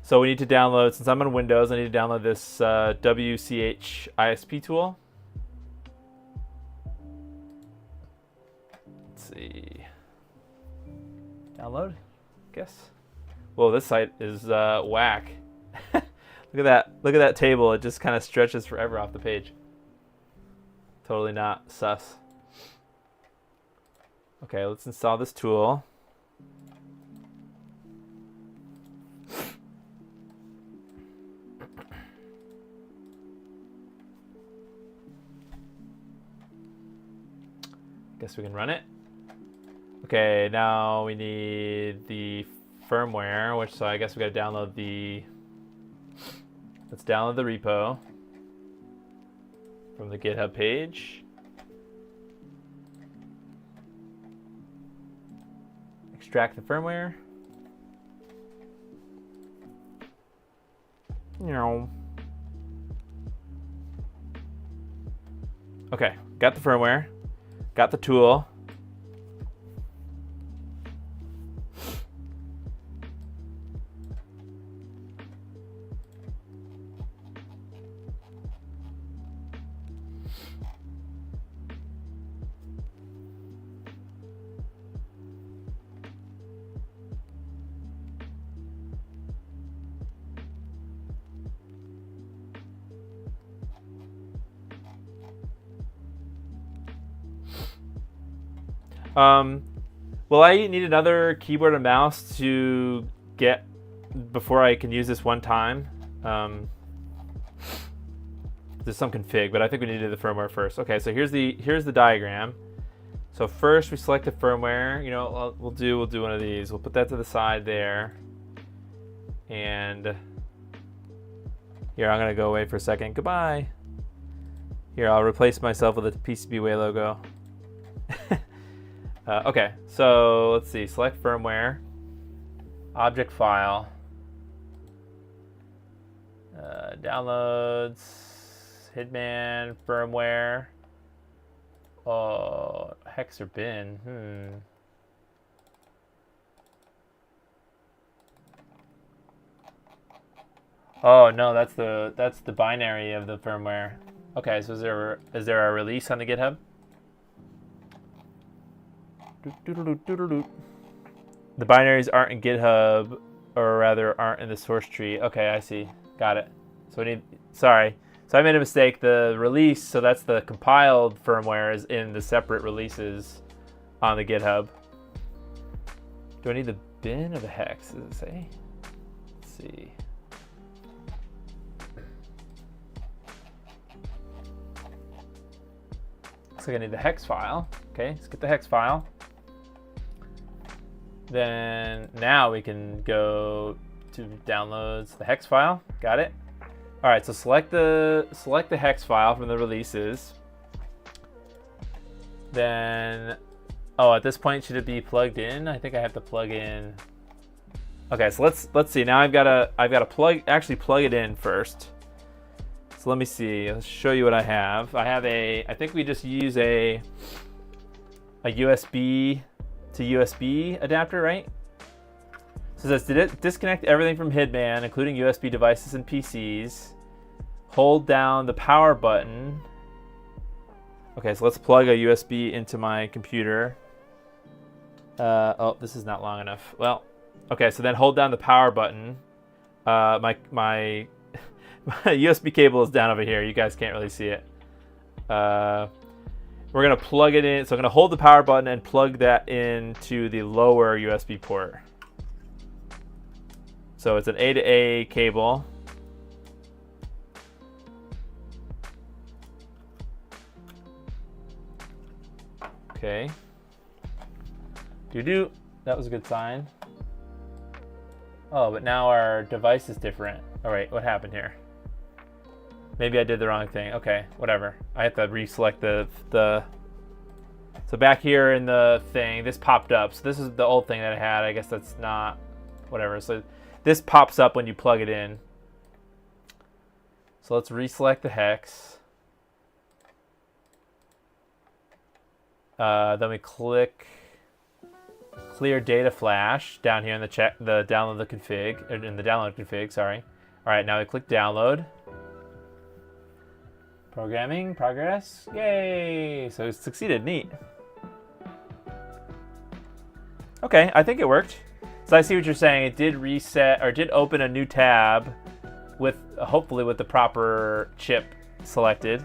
So we need to download, since I'm on Windows, I need to download this WCH ISP tool. Let's see. Download, I guess. Whoa, this site is whack. Look at that. Look at that table. It just kind of stretches forever off the page. Totally not sus. Okay, let's install this tool. Guess we can run it. Okay, now we need the firmware, which, so I guess we got to download the, let's download the repo from the GitHub page. Extract the firmware. Okay, got the firmware, got the tool. Will I need another keyboard and mouse to get before I can use this one time? There's some config, but I think we need to do the firmware first. Okay, so here's the diagram. So first we select the firmware. You know, we'll do one of these. We'll put that to the side there. And here, I'm gonna go away for a second. Goodbye. Here, I'll replace myself with a PCBWay logo. Okay, so let's see. Select firmware, object file, downloads, HIDman, firmware. Oh, hex or bin. Oh no, that's the binary of the firmware. Okay, so is there a release on the GitHub? The binaries aren't in GitHub, or rather aren't in the source tree. Okay, I see. Got it. So we need, sorry. So I made a mistake. The release, so that's the compiled firmware, is in the separate releases on the GitHub. Do I need the bin or the hex? Does it say? Let's see. Looks like I need the hex file. Okay, let's get the hex file. Then now we can go to downloads, the hex file. Got it. All right, so select the hex file from the releases. Then, oh, at this point, should it be plugged in? I think I have to plug in. Okay, so let's see. Now I've got to actually plug it in first. So let me see. Let's show you what I have. I think we just use a USB to USB adapter, right? So it says disconnect everything from HIDman, including USB devices and PCs. Hold down the power button. Okay, so let's plug a USB into my computer. Oh, this is not long enough. Well, okay, so then hold down the power button. My USB cable is down over here. You guys can't really see it. We're gonna plug it in. So I'm gonna hold the power button and plug that into the lower USB port. So it's an A to A cable. Okay. Doo-doo. That was a good sign. Oh, but now our device is different. All right, what happened here? Maybe I did the wrong thing. Okay, whatever. I have to reselect the. So back here in the thing, this popped up. So this is the old thing that I had. I guess that's not, whatever. So this pops up when you plug it in. So let's reselect the hex. Then we click clear data flash down here in the download the config, or in the download config, sorry. All right, now we click download. Programming, progress, yay! So it succeeded, neat. Okay, I think it worked. So I see what you're saying. It did reset, or did open a new tab with, hopefully with the proper chip selected.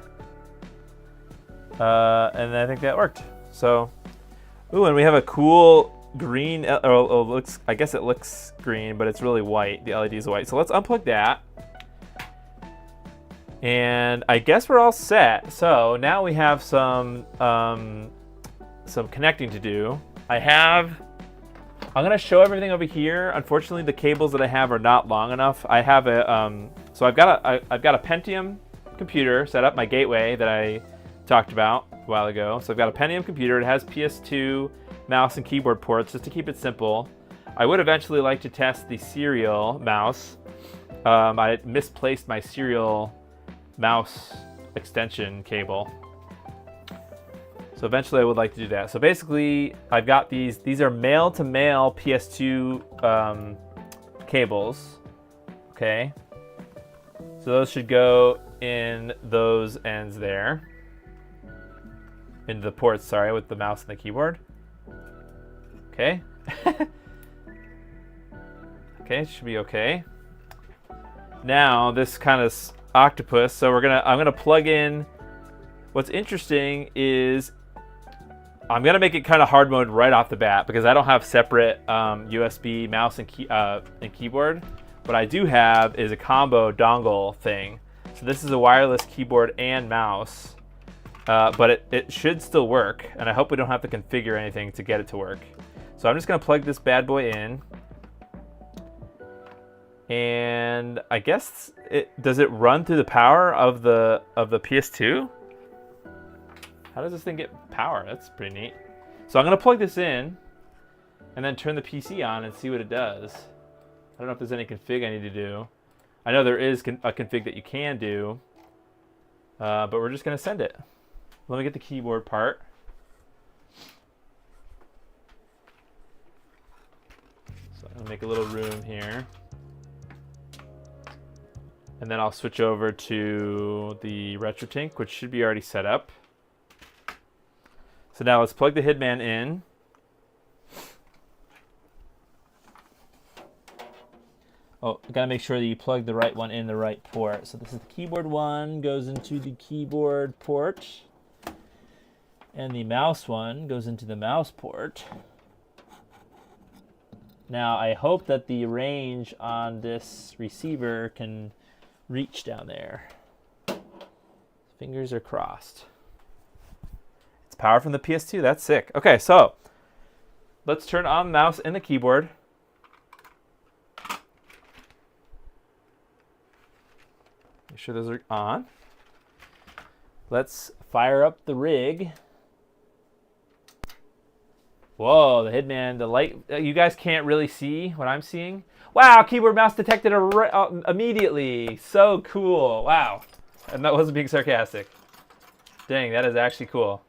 And I think that worked. So, ooh, and we have a cool green, looks, I guess it looks green, but it's really white. The LED is white. So let's unplug that. And I guess we're all set. So now we have some connecting to do. I'm gonna show everything over here. Unfortunately, the cables that I have are not long enough. I have a, so I've got a Pentium computer set up, my gateway that I talked about a while ago. So I've got a Pentium computer. It has PS2 mouse and keyboard ports, just to keep it simple. I would eventually like to test the serial mouse. I misplaced my serial mouse extension cable. So eventually I would like to do that. So basically I've got these are male to male PS2 cables. Okay. So those should go in those ends there. In the ports, sorry, with the mouse and the keyboard. Okay. Okay, should be okay. Now this kind of octopus. So I'm gonna plug in. What's interesting is I'm gonna make it kind of hard mode right off the bat because I don't have separate USB mouse and keyboard. What I do have is a combo dongle thing. So this is a wireless keyboard and mouse, but it should still work. And I hope we don't have to configure anything to get it to work. So I'm just gonna plug this bad boy in. And I guess does it run through the power of the PS2? How does this thing get power? That's pretty neat. So I'm gonna plug this in and then turn the PC on and see what it does. I don't know if there's any config I need to do. I know there is a config that you can do, but we're just gonna send it. Let me get the keyboard part. So I'm gonna make a little room here. And then I'll switch over to the RetroTink, which should be already set up. So now let's plug the HIDman in. Oh, I gotta make sure that you plug the right one in the right port. So this is the keyboard one, goes into the keyboard port. And the mouse one goes into the mouse port. Now I hope that the range on this receiver can reach down there. Fingers are crossed. It's power from the PS2. That's sick. Okay, so let's turn on the mouse and the keyboard. Make sure those are on. Let's fire up the rig. Whoa, the HIDman, the light, you guys can't really see what I'm seeing. Wow, keyboard mouse detected immediately. So cool. Wow. And that wasn't being sarcastic. Dang, that is actually cool.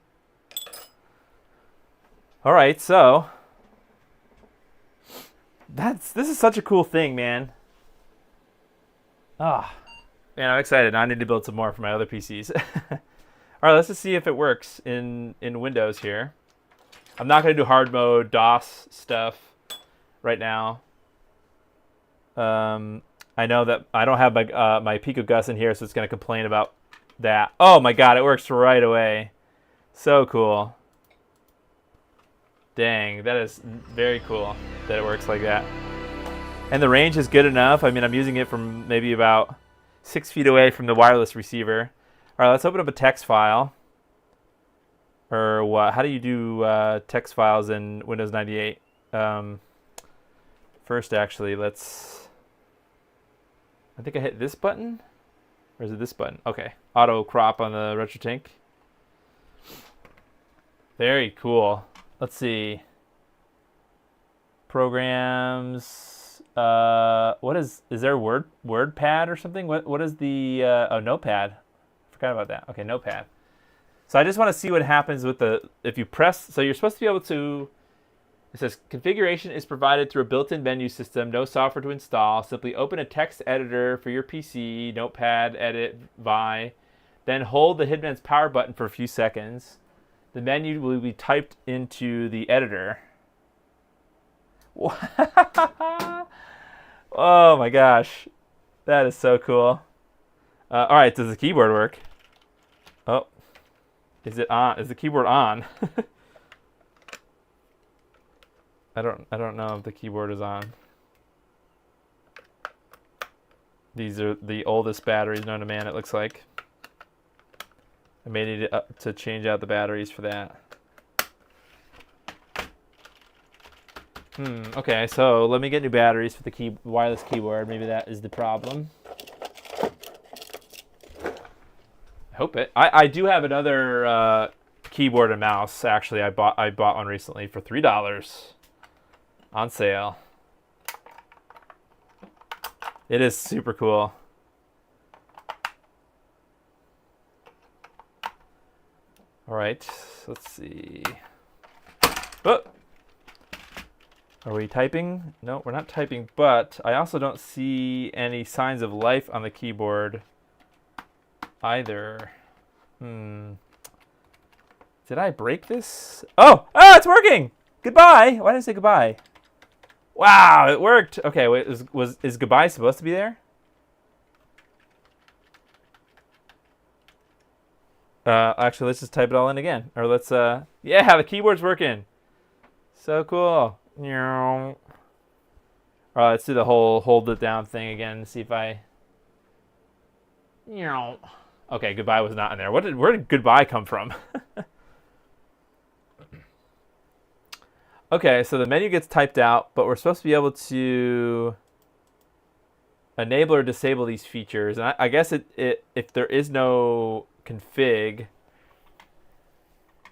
All right, so this is such a cool thing, man. Ah, man, I'm excited. Now I need to build some more for my other PCs. All right, let's just see if it works in Windows here. I'm not going to do hard mode DOS stuff right now. I know that I don't have my Pico Gus in here, so it's going to complain about that. Oh my god, it works right away. So cool. Dang, that is very cool that it works like that. And the range is good enough. I mean, I'm using it from maybe about 6 feet away from the wireless receiver. All right, let's open up a text file. Or what? How do you do text files in Windows 98? First, actually, I think I hit this button, or is it this button? Okay, auto crop on the RetroTink. Very cool. Let's see. Programs, What is there a word pad or something? What is the oh, notepad? Forgot about that. Okay, notepad. So I just want to see what happens with if you press. So you're supposed to be able to. It says configuration is provided through a built-in menu system. No software to install. Simply open a text editor for your PC, Notepad, Edit, Vi. Then hold the HIDman's power button for a few seconds. The menu will be typed into the editor. Oh my gosh, that is so cool. All right, does the keyboard work? Oh, is it on? Is the keyboard on? I don't know if the keyboard is on. These are the oldest batteries known to man, it looks like. I may need to change out the batteries for that. Okay, so let me get new batteries for the wireless keyboard. Maybe that is the problem. I hope it. I do have another keyboard and mouse. Actually, I bought one recently for $3 on sale. It is super cool. All right, let's see. Oh! Are we typing? No, we're not typing, but I also don't see any signs of life on the keyboard either. Did I break this? Oh, it's working! Goodbye! Why did I say goodbye? Wow, it worked! Okay, wait, is goodbye supposed to be there? Actually, let's just type it all in again. Or let's, yeah, the keyboard's working. So cool. All right, let's do the whole hold it down thing again. See if I. Okay, goodbye was not in there. Where did goodbye come from? Okay, so the menu gets typed out, but we're supposed to be able to enable or disable these features. And I guess if there is no config,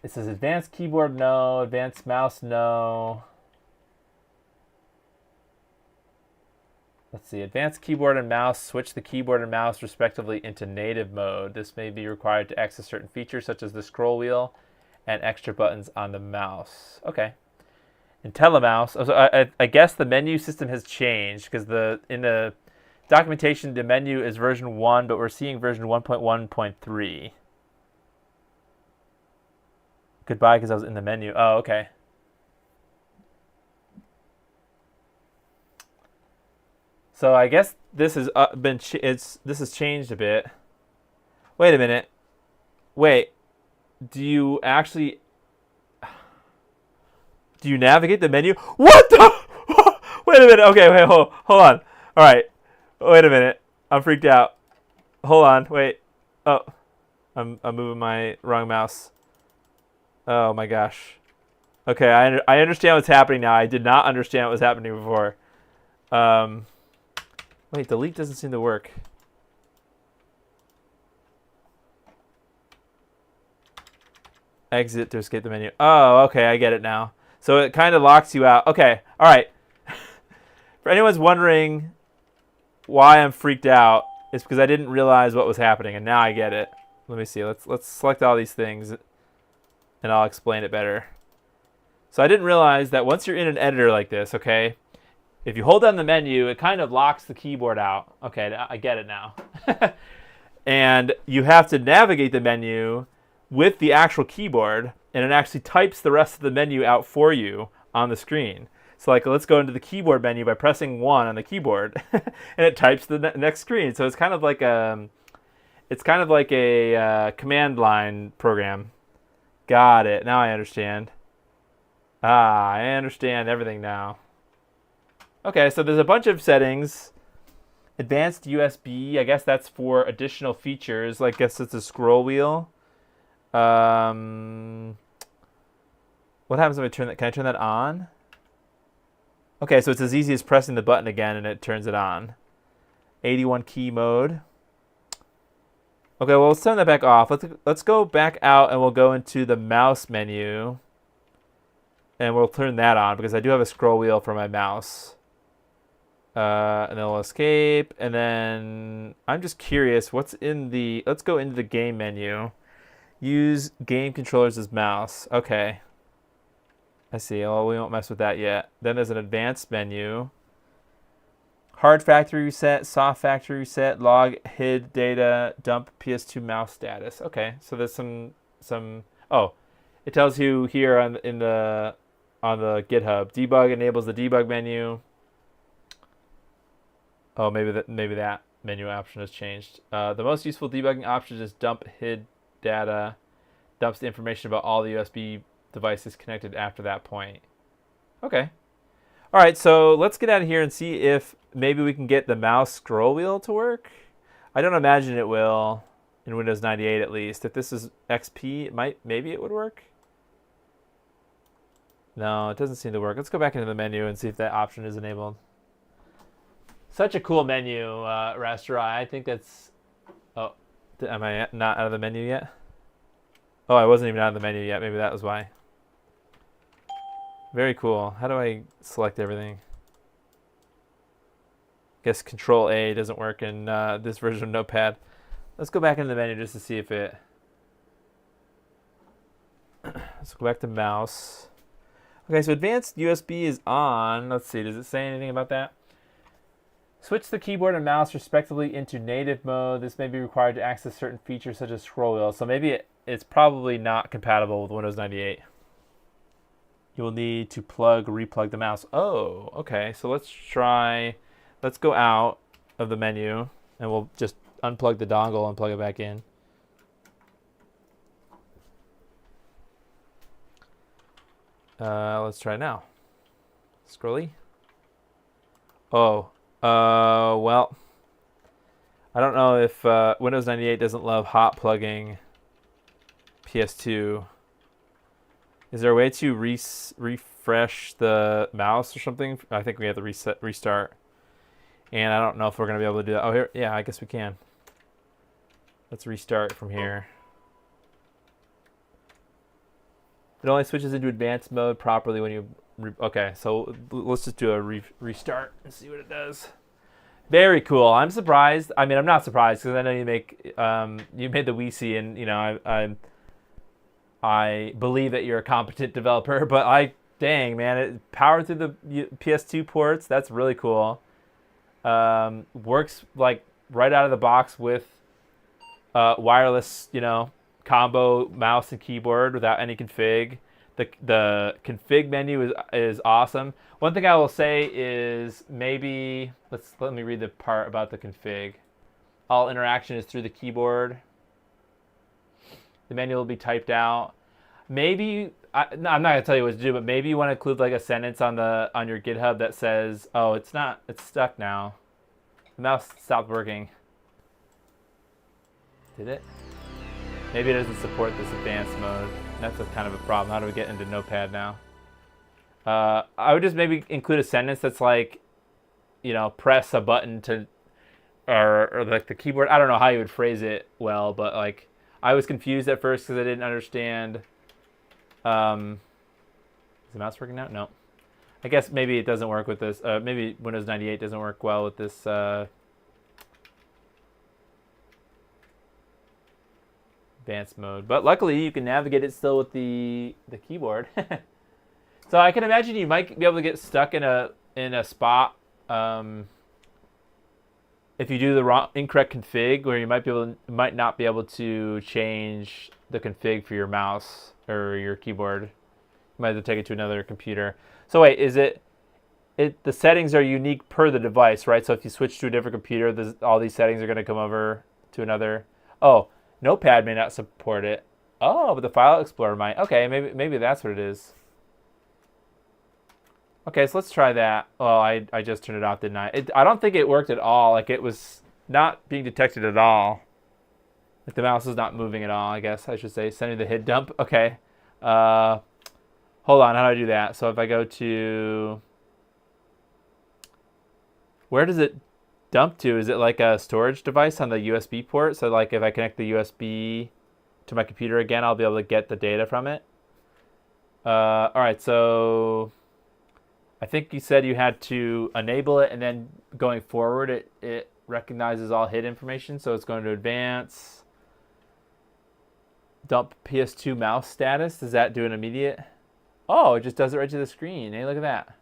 it says advanced keyboard no, advanced mouse no. Let's see, advanced keyboard and mouse, switch the keyboard and mouse respectively into native mode. This may be required to access certain features such as the scroll wheel and extra buttons on the mouse. Okay. IntelliMouse, so I guess the menu system has changed because in the documentation the menu is version 1, but we're seeing version 1.1.3. Goodbye because I was in the menu. Oh, okay. So I guess this has this has changed a bit. Wait a minute. Wait. Do you navigate the menu? What the? Wait a minute. Okay, wait, hold on. All right. Wait a minute. I'm freaked out. Hold on. Wait. Oh, I'm moving my wrong mouse. Oh my gosh. Okay, I understand what's happening now. I did not understand what was happening before. Wait, delete doesn't seem to work. Exit to escape the menu. Oh, okay, I get it now. So it kind of locks you out. Okay, all right. For anyone's wondering why I'm freaked out, it's because I didn't realize what was happening, and now I get it. Let me see. Let's select all these things, and I'll explain it better. So I didn't realize that once you're in an editor like this, okay, if you hold down the menu, it kind of locks the keyboard out. Okay, I get it now. And you have to navigate the menu with the actual keyboard, and it actually types the rest of the menu out for you on the screen. So like, let's go into the keyboard menu by pressing 1 on the keyboard, and it types the next screen. So it's kind of like a command line program. Got it. Now I understand. I understand everything now. Okay, so there's a bunch of settings. Advanced USB, I guess that's for additional features. Like, I guess it's a scroll wheel. What happens if I turn that? Can I turn that on? Okay, so it's as easy as pressing the button again and it turns it on. 81 key mode. Okay, well, let's turn that back off. Let's go back out and we'll go into the mouse menu. And we'll turn that on because I do have a scroll wheel for my mouse. And then we'll escape. And then I'm just curious, what's in the... Let's go into the game menu. Use game controllers as mouse. Okay. I see. Well, we won't mess with that yet. Then there's an advanced menu. Hard factory reset, soft factory reset, log HID data, dump PS2 mouse status. Okay, so there's some. Oh, it tells you here on the GitHub. Debug enables the debug menu. Oh, maybe that menu option has changed. The most useful debugging option is dump HID data. Dumps the information about all the USB devices connected after that point. Okay. All right, so let's get out of here and see if maybe we can get the mouse scroll wheel to work. I don't imagine it will in Windows 98 at least. If this is XP, maybe it would work. No, it doesn't seem to work. Let's go back into the menu and see if that option is enabled. Such a cool menu, Rasterai. I think that's... Oh, am I not out of the menu yet? Oh, I wasn't even out of the menu yet. Maybe that was why. Very cool. How do I select everything? Guess Control A doesn't work in this version of Notepad. Let's go back into the menu just to see if it... Let's go back to mouse. Okay, so advanced USB is on. Let's see, does it say anything about that? Switch the keyboard and mouse respectively into native mode. This may be required to access certain features such as scroll wheel. So maybe it's probably not compatible with Windows 98. You will need to replug the mouse. Oh, okay. So let's go out of the menu and we'll just unplug the dongle and plug it back in. Let's try it now. Scrolly. Oh, well, I don't know if Windows 98 doesn't love hot plugging PS2. Is there a way to refresh the mouse or something? I think we have to restart. And I don't know if we're going to be able to do that. Oh, here, yeah, I guess we can. Let's restart from here. It only switches into advanced mode properly when you... Okay, so let's just do a restart and see what it does. Very cool. I'm surprised. I mean, I'm not surprised because I know you made the WC, and you know I believe that you're a competent developer. But dang man, it powered through the PS2 ports. That's really cool. Works like right out of the box with wireless, combo mouse and keyboard without any config. The config menu is awesome. One thing I will say is maybe let me read the part about the config. All interaction is through the keyboard. The menu will be typed out. Maybe I'm not gonna tell you what to do, but maybe you want to include like a sentence on your GitHub that says, "Oh, it's stuck now. The mouse stopped working." Did it? Maybe it doesn't support this advanced mode. That's kind of a problem. How do we get into Notepad now? I would just maybe include a sentence that's like, press a button to, or like the keyboard. I don't know how you would phrase it well, but like I was confused at first because I didn't understand. Is the mouse working now? No. I guess maybe it doesn't work with this. Maybe Windows 98 doesn't work well with this. Advanced mode, but luckily you can navigate it still with the keyboard. So I can imagine you might be able to get stuck in a spot if you do the incorrect config, where you might not be able to change the config for your mouse or your keyboard. You might have to take it to another computer. So wait, the settings are unique per the device, right? So if you switch to a different computer, all these settings are going to come over to another. Oh. Notepad may not support it. Oh, but the File Explorer might. Okay, maybe that's what it is. Okay, so let's try that. Oh, I just turned it off, didn't I? I don't think it worked at all. Like, it was not being detected at all. Like, the mouse is not moving at all, I guess I should say. Sending the HID dump. Okay. Hold on, how do I do that? So if I go to... Where does it dump to? Is it like a storage device on the USB port? So like if I connect the USB to my computer again, I'll be able to get the data from it. All right, so I think you said you had to enable it, and then going forward, it recognizes all HID information. So it's going to advance, dump PS2 mouse status. Does that do an immediate? Oh, it just does it right to the screen. Hey, look at that.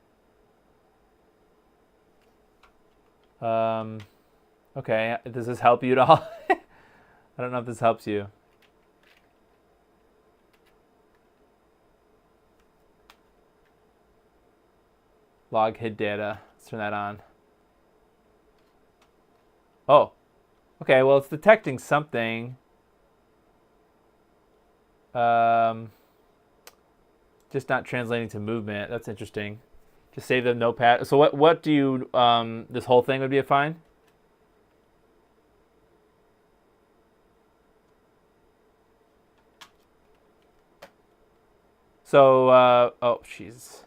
Okay, does this help you at all? I don't know if this helps you. Log HID data. Let's turn that on. Oh, okay. Well, it's detecting something. Just not translating to movement. That's interesting. Just save the notepad. So what do you this whole thing would be a fine? So oh jeez.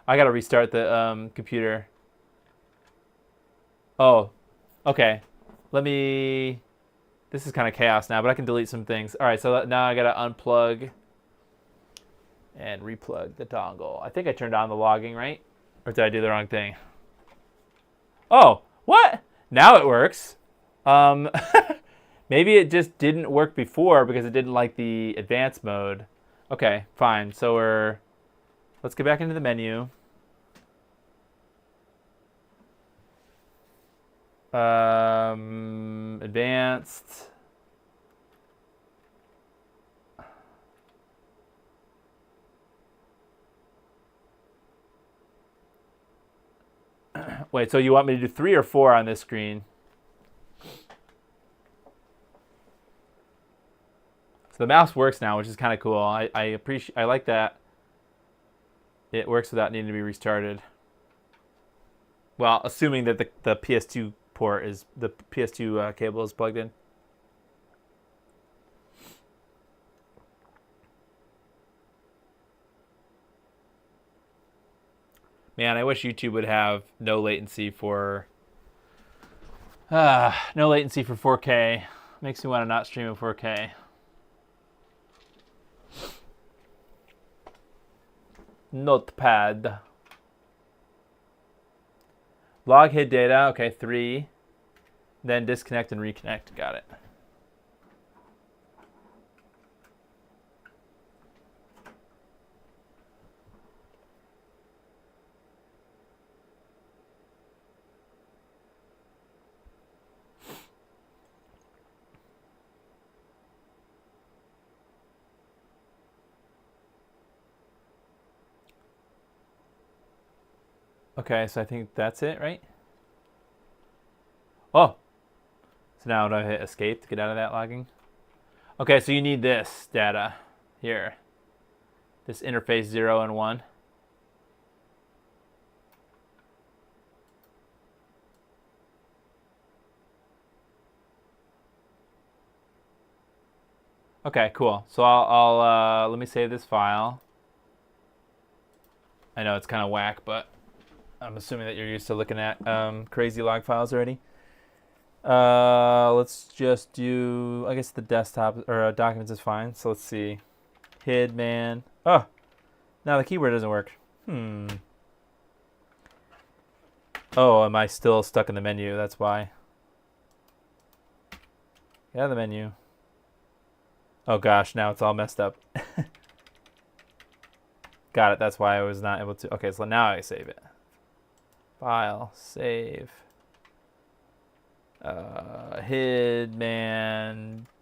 I gotta restart the computer. Oh, okay. Let me. This is kind of chaos now, but I can delete some things. All right, so now I gotta unplug and replug the dongle. I think I turned on the logging, right? Or did I do the wrong thing? Oh, what? Now it works. Maybe it just didn't work before because it didn't like the advanced mode. Okay, fine. So let's get back into the menu. Advanced. Wait, so you want me to do 3 or 4 on this screen? So the mouse works now, which is kind of cool. I like that it works without needing to be restarted. Well, assuming that the PS2 port is the PS2 cable is plugged in. Man, I wish YouTube would have no latency for 4K. Makes me want to not stream in 4K. Notepad. Log HID data. Okay, 3. Then disconnect and reconnect. Got it. Okay, so I think that's it, right? Oh, so now do I hit escape to get out of that logging? Okay, so you need this data here. This interface 0 and 1. Okay, cool. So I'll let me save this file. I know it's kind of whack, but I'm assuming that you're used to looking at crazy log files already. Let's just do, I guess the desktop or documents is fine. So let's see. HIDman. Oh, now the keyboard doesn't work. Oh, am I still stuck in the menu? That's why. Get out of the menu. Oh gosh, now it's all messed up. Got it. That's why I was not able to. Okay, so now I save it. File, save, HIDman,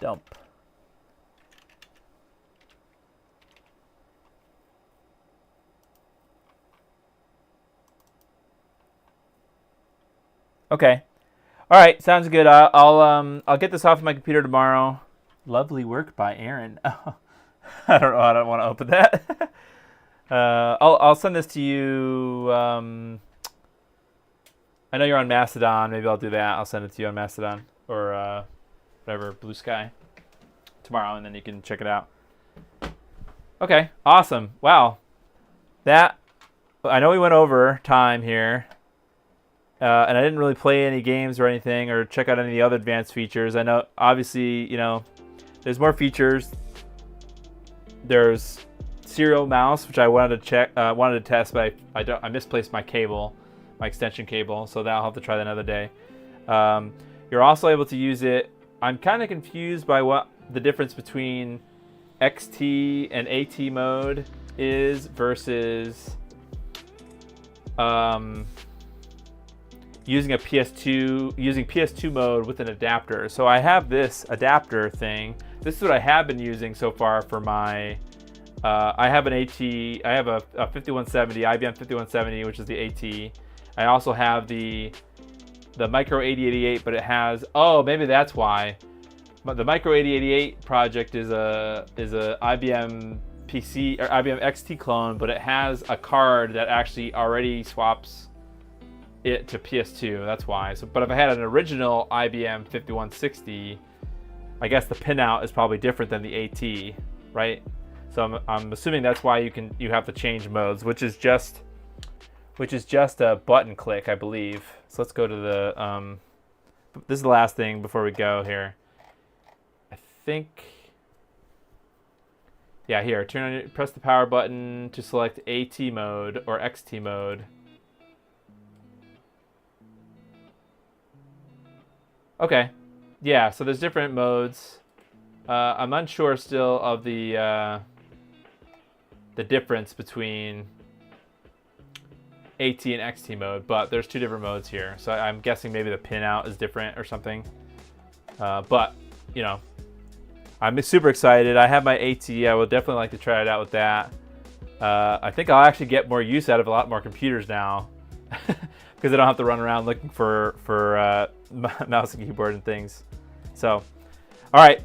dump. Okay, all right, sounds good. I'll get this off my computer tomorrow. Lovely work by Aaron. I don't know. I don't want to open that. I'll send this to you. I know you're on Mastodon. Maybe I'll do that. I'll send it to you on Mastodon or whatever, Blue Sky tomorrow, and then you can check it out. Okay, awesome. Wow. That, I know we went over time here, and I didn't really play any games or anything or check out any of the other advanced features. I know, obviously, you know, there's more features. There's serial mouse, which I wanted to check, wanted to test, but I misplaced my cable, my extension cable, so I'll have to try that another day. You're also able to use it. I'm kind of confused by what the difference between XT and AT mode is versus using PS2 mode with an adapter. So I have this adapter thing. This is what I have been using so far for my. I have an AT. I have a 5170 IBM 5170, which is the AT. I also have the Micro 8088, but it has. Oh, maybe that's why. But the Micro 8088 project is a IBM PC or IBM XT clone, but it has a card that actually already swaps it to PS2. That's why. So, but if I had an original IBM 5160, I guess the pinout is probably different than the AT, right? So I'm assuming that's why you have to change modes, which is just a button click, I believe. So let's go to the. This is the last thing before we go here. I think. Yeah, here. Press the power button to select AT mode or XT mode. Okay. Yeah. So there's different modes. I'm unsure still of the difference between AT and XT mode, but there's two different modes here. So I'm guessing maybe the pinout is different or something. But you know. I'm super excited. I have my AT. I would definitely like to try it out with that. I think I'll actually get more use out of a lot more computers now because I don't have to run around looking for mouse and keyboard and things. So, all right.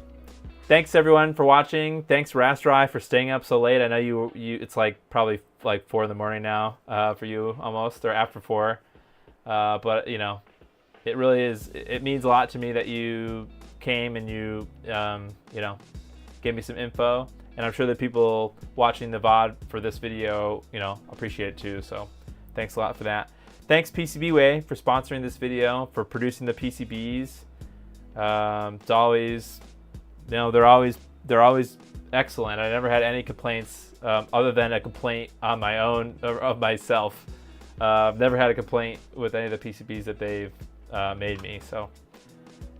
Thanks everyone for watching. Thanks Rastri for staying up so late. I know you it's like probably like 4 in the morning now for you almost, or after 4. But you know, it really is. It means a lot to me that you came and you know, gave me some info, and I'm sure that people watching the VOD for this video, you know, appreciate it too. So thanks a lot for that. Thanks PCBWay for sponsoring this video, for producing the PCBs. It's always, you know, they're always excellent. I never had any complaints other than a complaint on my own of myself. I've never had a complaint with any of the PCBs that they've made me. So.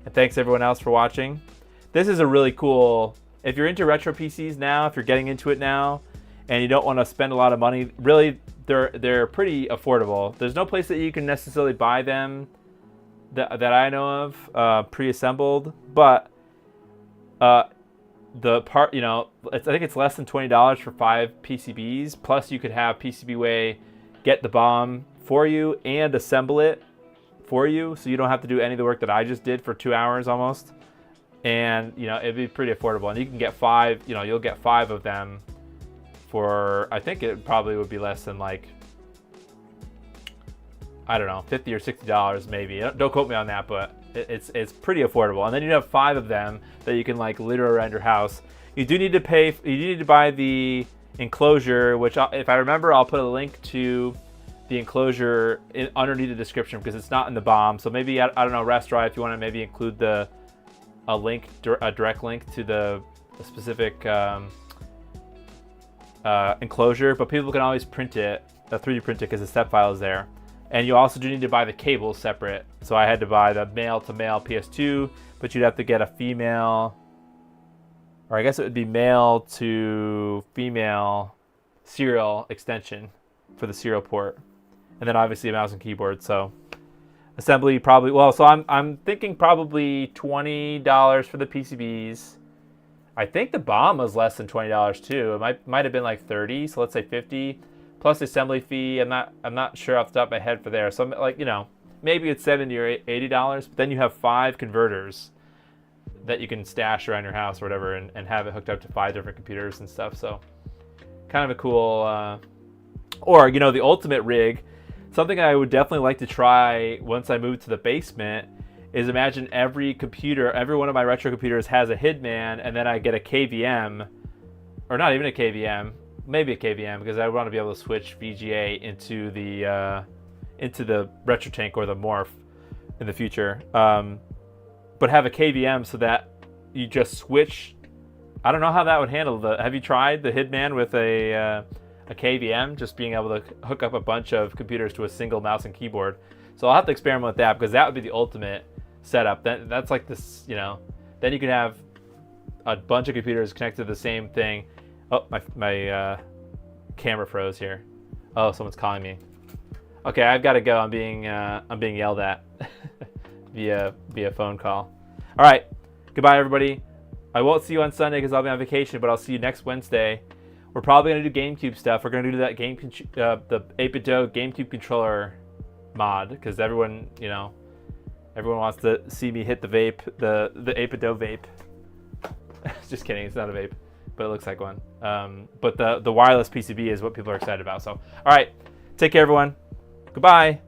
And thanks everyone else for watching. This is a really cool, if you're into retro PCs now, if you're getting into it now, and you don't want to spend a lot of money, really, they're pretty affordable. There's no place that you can necessarily buy them that I know of pre-assembled, but the part, you know, I think it's less than $20 for 5 PCBs. Plus, you could have PCBWay get the BOM for you and assemble it for you, so you don't have to do any of the work that I just did for 2 hours almost. And you know, it'd be pretty affordable, and you can get 5, you know, you'll get 5 of them for, I think it probably would be less than like, I don't know, $50 or $60 maybe. Don't quote me on that, but it's pretty affordable. And then you have 5 of them that you can like litter around your house. You do need to pay, you do need to buy the enclosure, which if I remember, I'll put a link to the enclosure underneath the description because it's not in the BOM. So maybe, I don't know, Rastri, if you want to maybe include a direct link to the specific enclosure, but people can always print it, 3D print it, because the step file is there. And you also do need to buy the cables separate. So I had to buy the male to male PS2, but you'd have to get a female, or I guess it would be male to female serial extension for the serial port. And then obviously a mouse and keyboard. So assembly probably, well, so I'm thinking probably $20 for the PCBs. I think the BOM was less than $20 too. It might have been like 30, so let's say 50 plus assembly fee. I'm not sure off the top of my head for there. So I'm like, you know, maybe it's $70 or $80, but then you have 5 converters that you can stash around your house or whatever, and have it hooked up to 5 different computers and stuff. So kind of a cool, or you know, the ultimate rig. Something I would definitely like to try once I move to the basement is imagine every one of my retro computers has a HIDman, and then I get a KVM, or not even a KVM, maybe a KVM, because I want to be able to switch VGA into the retro tank or the morph in the future. But have a KVM so that you just switch I don't know how that would handle the. Have you tried the HIDman with a KVM? Just being able to hook up a bunch of computers to a single mouse and keyboard. So I'll have to experiment with that because that would be the ultimate setup. That's like this, you know. Then you can have a bunch of computers connected to the same thing. Oh, my camera froze here. Oh, someone's calling me. Okay, I've got to go. I'm being yelled at via phone call. All right, goodbye everybody. I won't see you on Sunday because I'll be on vacation, but I'll see you next Wednesday. We're probably gonna do GameCube stuff. We're gonna do that the 8BitDo GameCube controller mod because everyone wants to see me hit the vape, the 8BitDo vape. Just kidding, it's not a vape, but it looks like one. But the wireless PCB is what people are excited about. So, all right, take care, everyone. Goodbye.